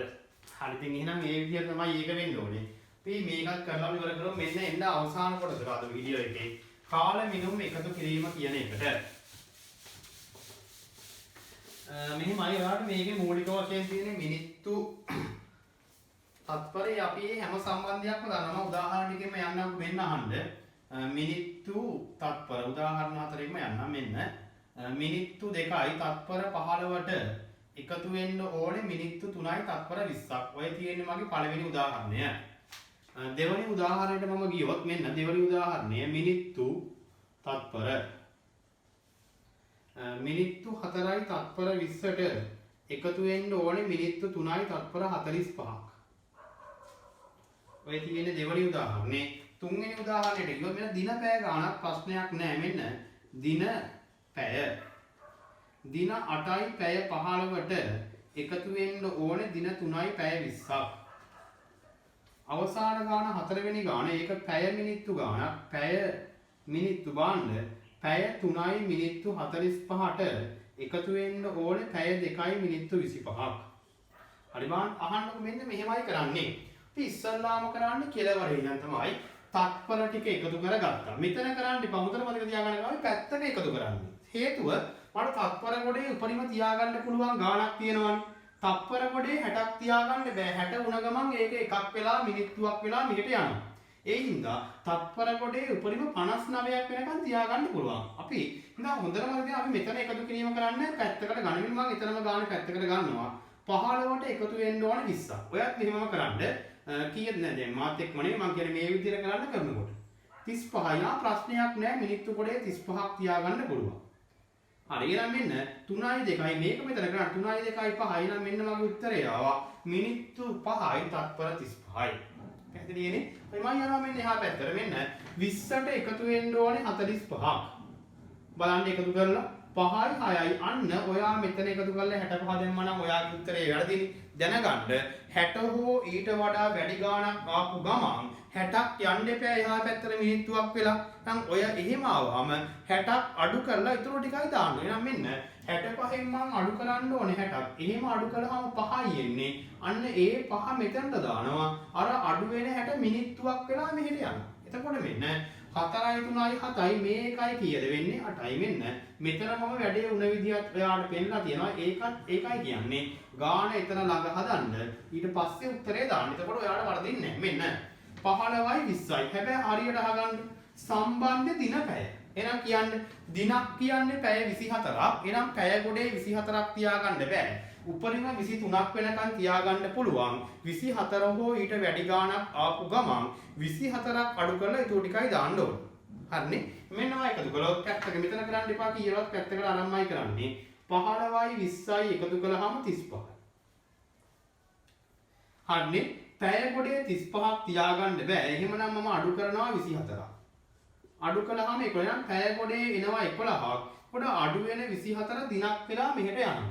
හරි ඉතින් එහෙනම් මේ විදිහට තමයි ඒක වෙන්න ඕනේ. අපි මේකත් කරලා ඉවර කරමු. මෙන්න එන්න අවසාන කොටසට අද වීඩියෝ එකේ කාල මිනුම් එකතු කිරීම කියන එකට. මෙහිමයි ඔයාලට මේකේ මූලික වශයෙන් තියෙන මිනිත්තු තත්පරේ අපි හැම සම්බන්ධයක්ම දන්නවා. උදාහරණයකින්ම යන්නම් මෙන්න අහන්න. මිනිත්තු තත්පර උදාහරණ හතරකින්ම යන්නම් මෙන්න. මිනිත්තු 2යි තත්පර 15ට එකතු වෙන්න ඕනේ මිනිත්තු 3යි තත්පර 20ක්. ඔය තියෙන්නේ මගේ පළවෙනි උදාහරණය. දෙවෙනි උදාහරණයට මම ගියොත් මෙන්න දෙවෙනි උදාහරණය මිනිත්තු තත්පර මිනිත්තු 4යි තත්පර 20ට එකතු වෙන්න ඕනේ මිනිත්තු 3යි තත්පර 45ක්. ඔය තියෙන්නේ දෙවෙනි උදාහරණේ. තුන්වෙනි උදාහරණයට ගියොත් මෙන්න දින පැය ගාණක් ප්‍රශ්නයක් නෑ. මෙන්න දින පැය දින 8යි පැය 15ට එකතු වෙන්න ඕනේ දින 3යි පැය 20ක්. අවසාන ගාන හතරවෙනි ගාන ඒක පැය මිනිත්තු ගානක්. පැය මිනිත්තු බාන්න පැය 3යි මිනිත්තු 45ට එකතු වෙන්න ඕනේ පැය 2යි මිනිත්තු 25ක්. හරි බලන්න අහන්නකො මෙන්න මෙහෙමයි කරන්නේ. අපි ඉස්සල්ලාම කරන්නේ කෙලවරේ ඉඳන් තමයි තත්පර ටික එකතු කරගත්තා. මෙතන කරන්න එපා. හොඳට මතක තියාගන්න ගානේ පැත්තක එකතු කරන්නේ. හේතුව මට තත්පර කොටේ උපරිම තියාගන්න පුළුවන් ගාණක් තියෙනවනේ. තත්පර කොටේ 60ක් තියාගන්න බෑ. 60 වුණ ගමන් ඒක එකක් වෙලා මිනිත්තුවක් වෙලා මෙහෙට යනවා. ඒ හින්දා තත්පර කොටේ උපරිම 59ක් වෙනකන් තියාගන්න පුළුවන්. අපි හින්දා හොඳට මතක අපි මෙතන එකතු කිරීම කරන්නේ පැත්තකට ගණමින් මම එතනම ගාන පැත්තකට ගන්නවා. 15ට එකතු වෙන්න ඕන 20ක්. ඔයත් මෙහෙමම කරන්න. කීයද නෑ දැන් මාත් එක්කමනේ මම කියන්නේ මේ විදිහට කරන්න කරනකොට 35යි නා ප්‍රශ්නයක් නෑ මිනිත්තු කොටේ 35ක් තියාගන්න පුළුවන්. හරි එහෙනම් මෙන්න 3යි 2යි මේක මෙතන කරන්න 3යි 2යි 5යි නම් මෙන්න මගේ උත්තරය ආවා මිනිත්තු 5යි තත්පර 35යි. පැහැදිලිනේ? මම යනවා මෙන්න එහා පැත්තට මෙන්න 20ට එකතු වෙන්න ඕනේ 45ක්. බලන්න එකතු කරලා 5යි 6යි අන්න ඔයා මෙතන එකතු කරලා 65 දැම්මා නම් ඔයාගේ උත්තරේ වැරදිනේ. දැනගන්න 60 හෝ ඊට වඩා වැඩි ගාණක් ආපු ගමන් 60ක් යන්න එපා එහා පැත්තට මිනිත්තුවක් වෙලා. නම් ඔය එහෙම ආවම 60ක් අඩු කරලා ඊටු ටිකයි දාන්න. එහෙනම් මෙන්න 65න් මම අඩු කරන්න ඕනේ 60ක්. එහෙම අඩු කළාම 5යි එන්නේ. අන්න ඒ 5 මෙතනට දානවා. අර අඩු වෙන 60 මිනිත්තුවක් වෙලා මෙහෙට යනවා. එතකොට මෙන්න 4යි 3යි 7යි මේකයි කීයද වෙන්නේ 8යි මෙන්න මෙතන මම වැඩේ උන විදිහත් ඔයාලට පෙන්නලා තියෙනවා ඒකයි කියන්නේ ගාන එතන ළඟ හදන්න ඊට පස්සේ උත්තරේ දාන්න. එතකොට ඔයාලට වරදින්නේ නැහැ. මෙන්න 15යි 20යි. හැබැයි හරියට අහගන්න සම්බන්ධ දින පැය. එහෙනම් කියන්නේ දිනක් කියන්නේ පැය 24ක්. එහෙනම් පැය ගොඩේ 24ක් තියාගන්න බෑ. උපරිම 23ක් වෙනකන් තියාගන්න පුළුවන්. 24 හෝ ඊට වැඩි ගාණක් ආපු ගමන් 24ක් අඩු කරලා ඊට ටිකයි දාන්න ඕන. හරිනේ? මෙන්න ඔය එකතු කළොත් පැත්තක මෙතන කරන්න එපා කියලාත් පැත්තකට අරන්මයි කරන්නේ. 15යි 20යි එකතු කළාම 35යි. හරිනේ? පැය ගොඩේ 35ක් තියාගන්න බෑ. එහෙමනම් මම අඩු කරනවා 24ක්. අඩු කළාම ඒක නම් පැය ගොඩේ එනවා 11ක්. පොඩ අඩු වෙන 24 දිනක් වෙලා මෙහෙට යනවා.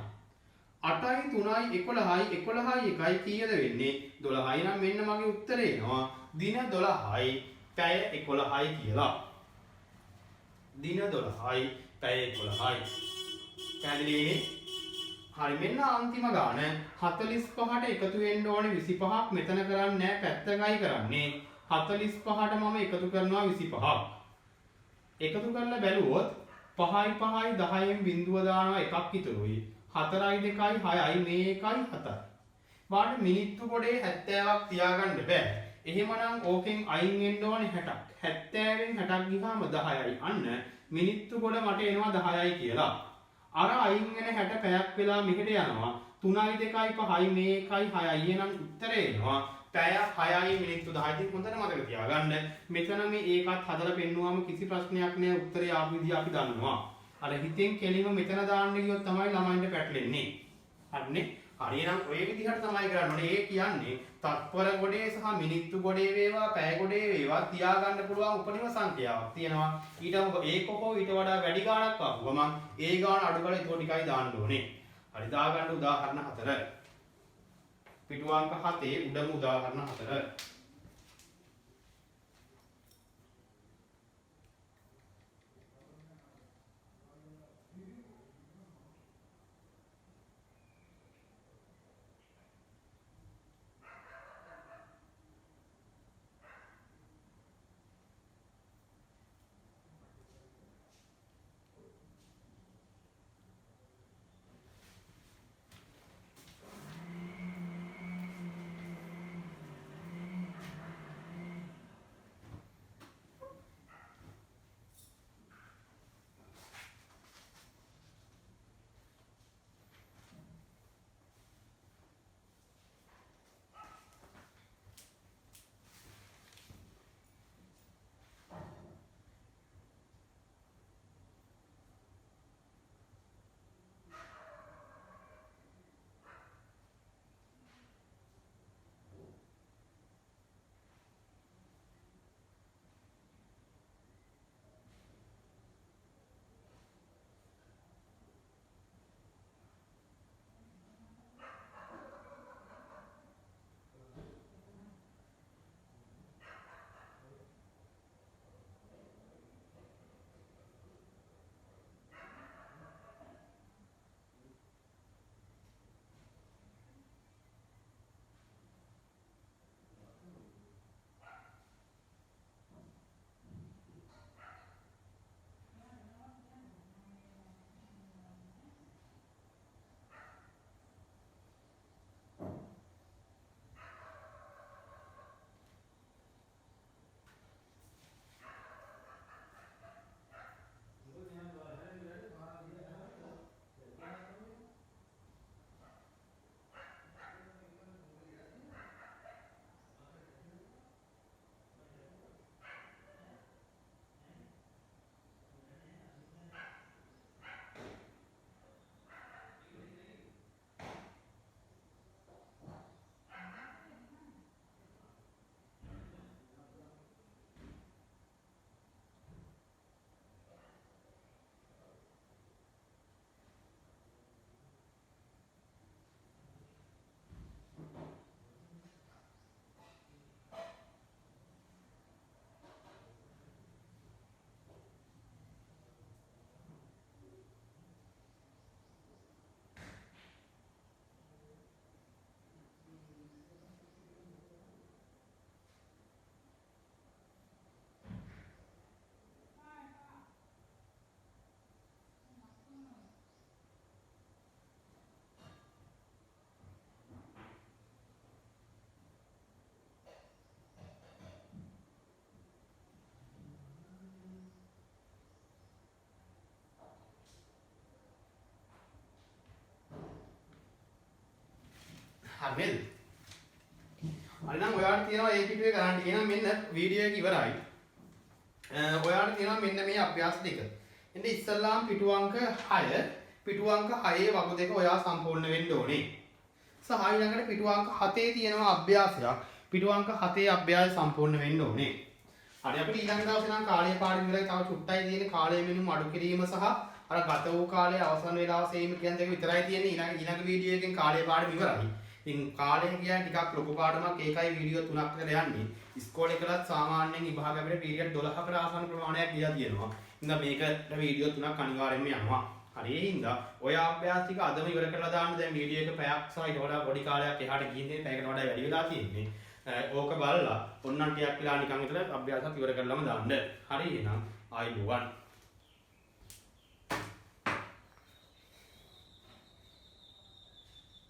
8යි 3යි 11යි 11යි 1යි කීයද වෙන්නේ 12යි. නම් මෙන්න මගේ උත්තරේ එනවා දින 12යි පැය 11යි කියලා. දින 12යි පැය 11යි. පැහැදිලිනේ? හරි මෙන්න අන්තිම ගාන 45ට එකතු වෙන්න ඕනේ 25ක්. මෙතන කරන්නේ නැහැ පැත්තකයි කරන්නේ. 45ට මම එකතු කරනවා 25ක්. එකතු කරලා බැලුවොත් 5යි 5යි 10න් බිඳුව දානවා එකක් ඉතුරුයි. 4යි 2යි 6යි මේකයි 7යි. වාට මිනිත්තු කොටේ 70ක් තියාගන්න බෑ. එහෙමනම් ඕකෙන් අයින් වෙන්න ඕනේ 60ක්. 70න් 60ක් ගියාම 10යි. අන්න මිනිත්තු කොට මට එනවා 10යි කියලා. අර අයින් වෙන 60 පැයක් වෙලා මෙහෙට යනවා. 3යි 2යි 5යි මේකයි 6යි. එහෙනම් උත්තරේ එනවා පැය 6යි මිනිත්තු 10යි. ඉතින් හොඳට මතක තියාගන්න. මෙතන මේ ඒකත් හදලා පෙන්නුවාම කිසි ප්‍රශ්නයක් නෑ. උත්තරේ ආපු විදිහ අපි දන්නවා. අර හිතෙන් කෙලිම මෙතන දාන්න ගියොත් තමයි ළමයින්ට පැටලෙන්නේ. හරිනේ? හරිනම් ඔය විදිහට තමයි කරන්න ඕනේ. ඒ කියන්නේ තත්පර ගොඩේ සහ මිනිත්තු ගොඩේ වේවා පැය ගොඩේ වේවා තියාගන්න පුළුවන් උපරිම සංඛ්‍යාවක් තියෙනවා. ඊට ඒක හෝ ඊට වඩා වැඩි ගාණක් ආපු ගමන් ඒ ගාණ අඩු කරලා ඊට ටිකයි දාන්න ඕනේ. හරි දාගන්න උදාහරණ 4. පිටු අංක 7 උඩම උදාහරණ 4. හරි නේද? හරි නම් ඔයාලට තියෙනවා ඒ පිටුවේ කරන්න කියන මෙන්න වීඩියෝ එක ඉවරයි. ඔයාලට තියෙනවා මෙන්න මේ අභ්‍යාස දෙක. එන්න ඉස්සල්ලාම පිටු අංක 6 පිටු අංක 6 වගු දෙක ඔයා සම්පූර්ණ වෙන්න ඕනේ. සහ ඊළඟට පිටු අංක 7 තියෙනවා අභ්‍යාසයක්. පිටු අංක 7 අභ්‍යාසය සම්පූර්ණ වෙන්න ඕනේ. හරි අපිට ඊළඟ දවසේ නම් කාලය පාඩම් ඉවරයි. තව චුට්ටයි තියෙන්නේ කාලය මෙනුම අඩු කිරීම සහ අර ගත වූ කාලය අවසන් වේලාව සෙවීම කියන දෙක විතරයි තියෙන්නේ. ඊළඟ වීඩියෝ එකෙන් කාලය පාඩම ඉවරයි. ඉතින් කාලය කියන්නේ ටිකක් ලොකු පාඩමක්. ඒකයි වීඩියෝ 3ක් විතර යන්නේ. ඉස්කෝලේ කළත් සාමාන්‍යයෙන් විභාග අපිට පීරියඩ් 12කට ආසන්න ප්‍රමාණයක් දීලා තියෙනවා. ඉතින් මේකට වීඩියෝ 3ක් අනිවාර්යයෙන්ම යනවා. හරි ඒ හින්දා ඔය අභ්‍යාස ටික අදම ඉවර කරලා දාන්න. දැන් වීඩියෝ එක පැයක් සහ ඊට වඩා පොඩි කාලයක් එහාට ගිහින් ඉන්නේ. පැයකට වඩා වැඩි වෙලා තියෙන්නේ. ඕක බලලා ඔන්නම් ටිකක් වෙලා නිකන් විතර අභ්‍යාසයක් ඉවර කරලාම දාන්න. හරි එහෙනම් ආයිබෝවන්.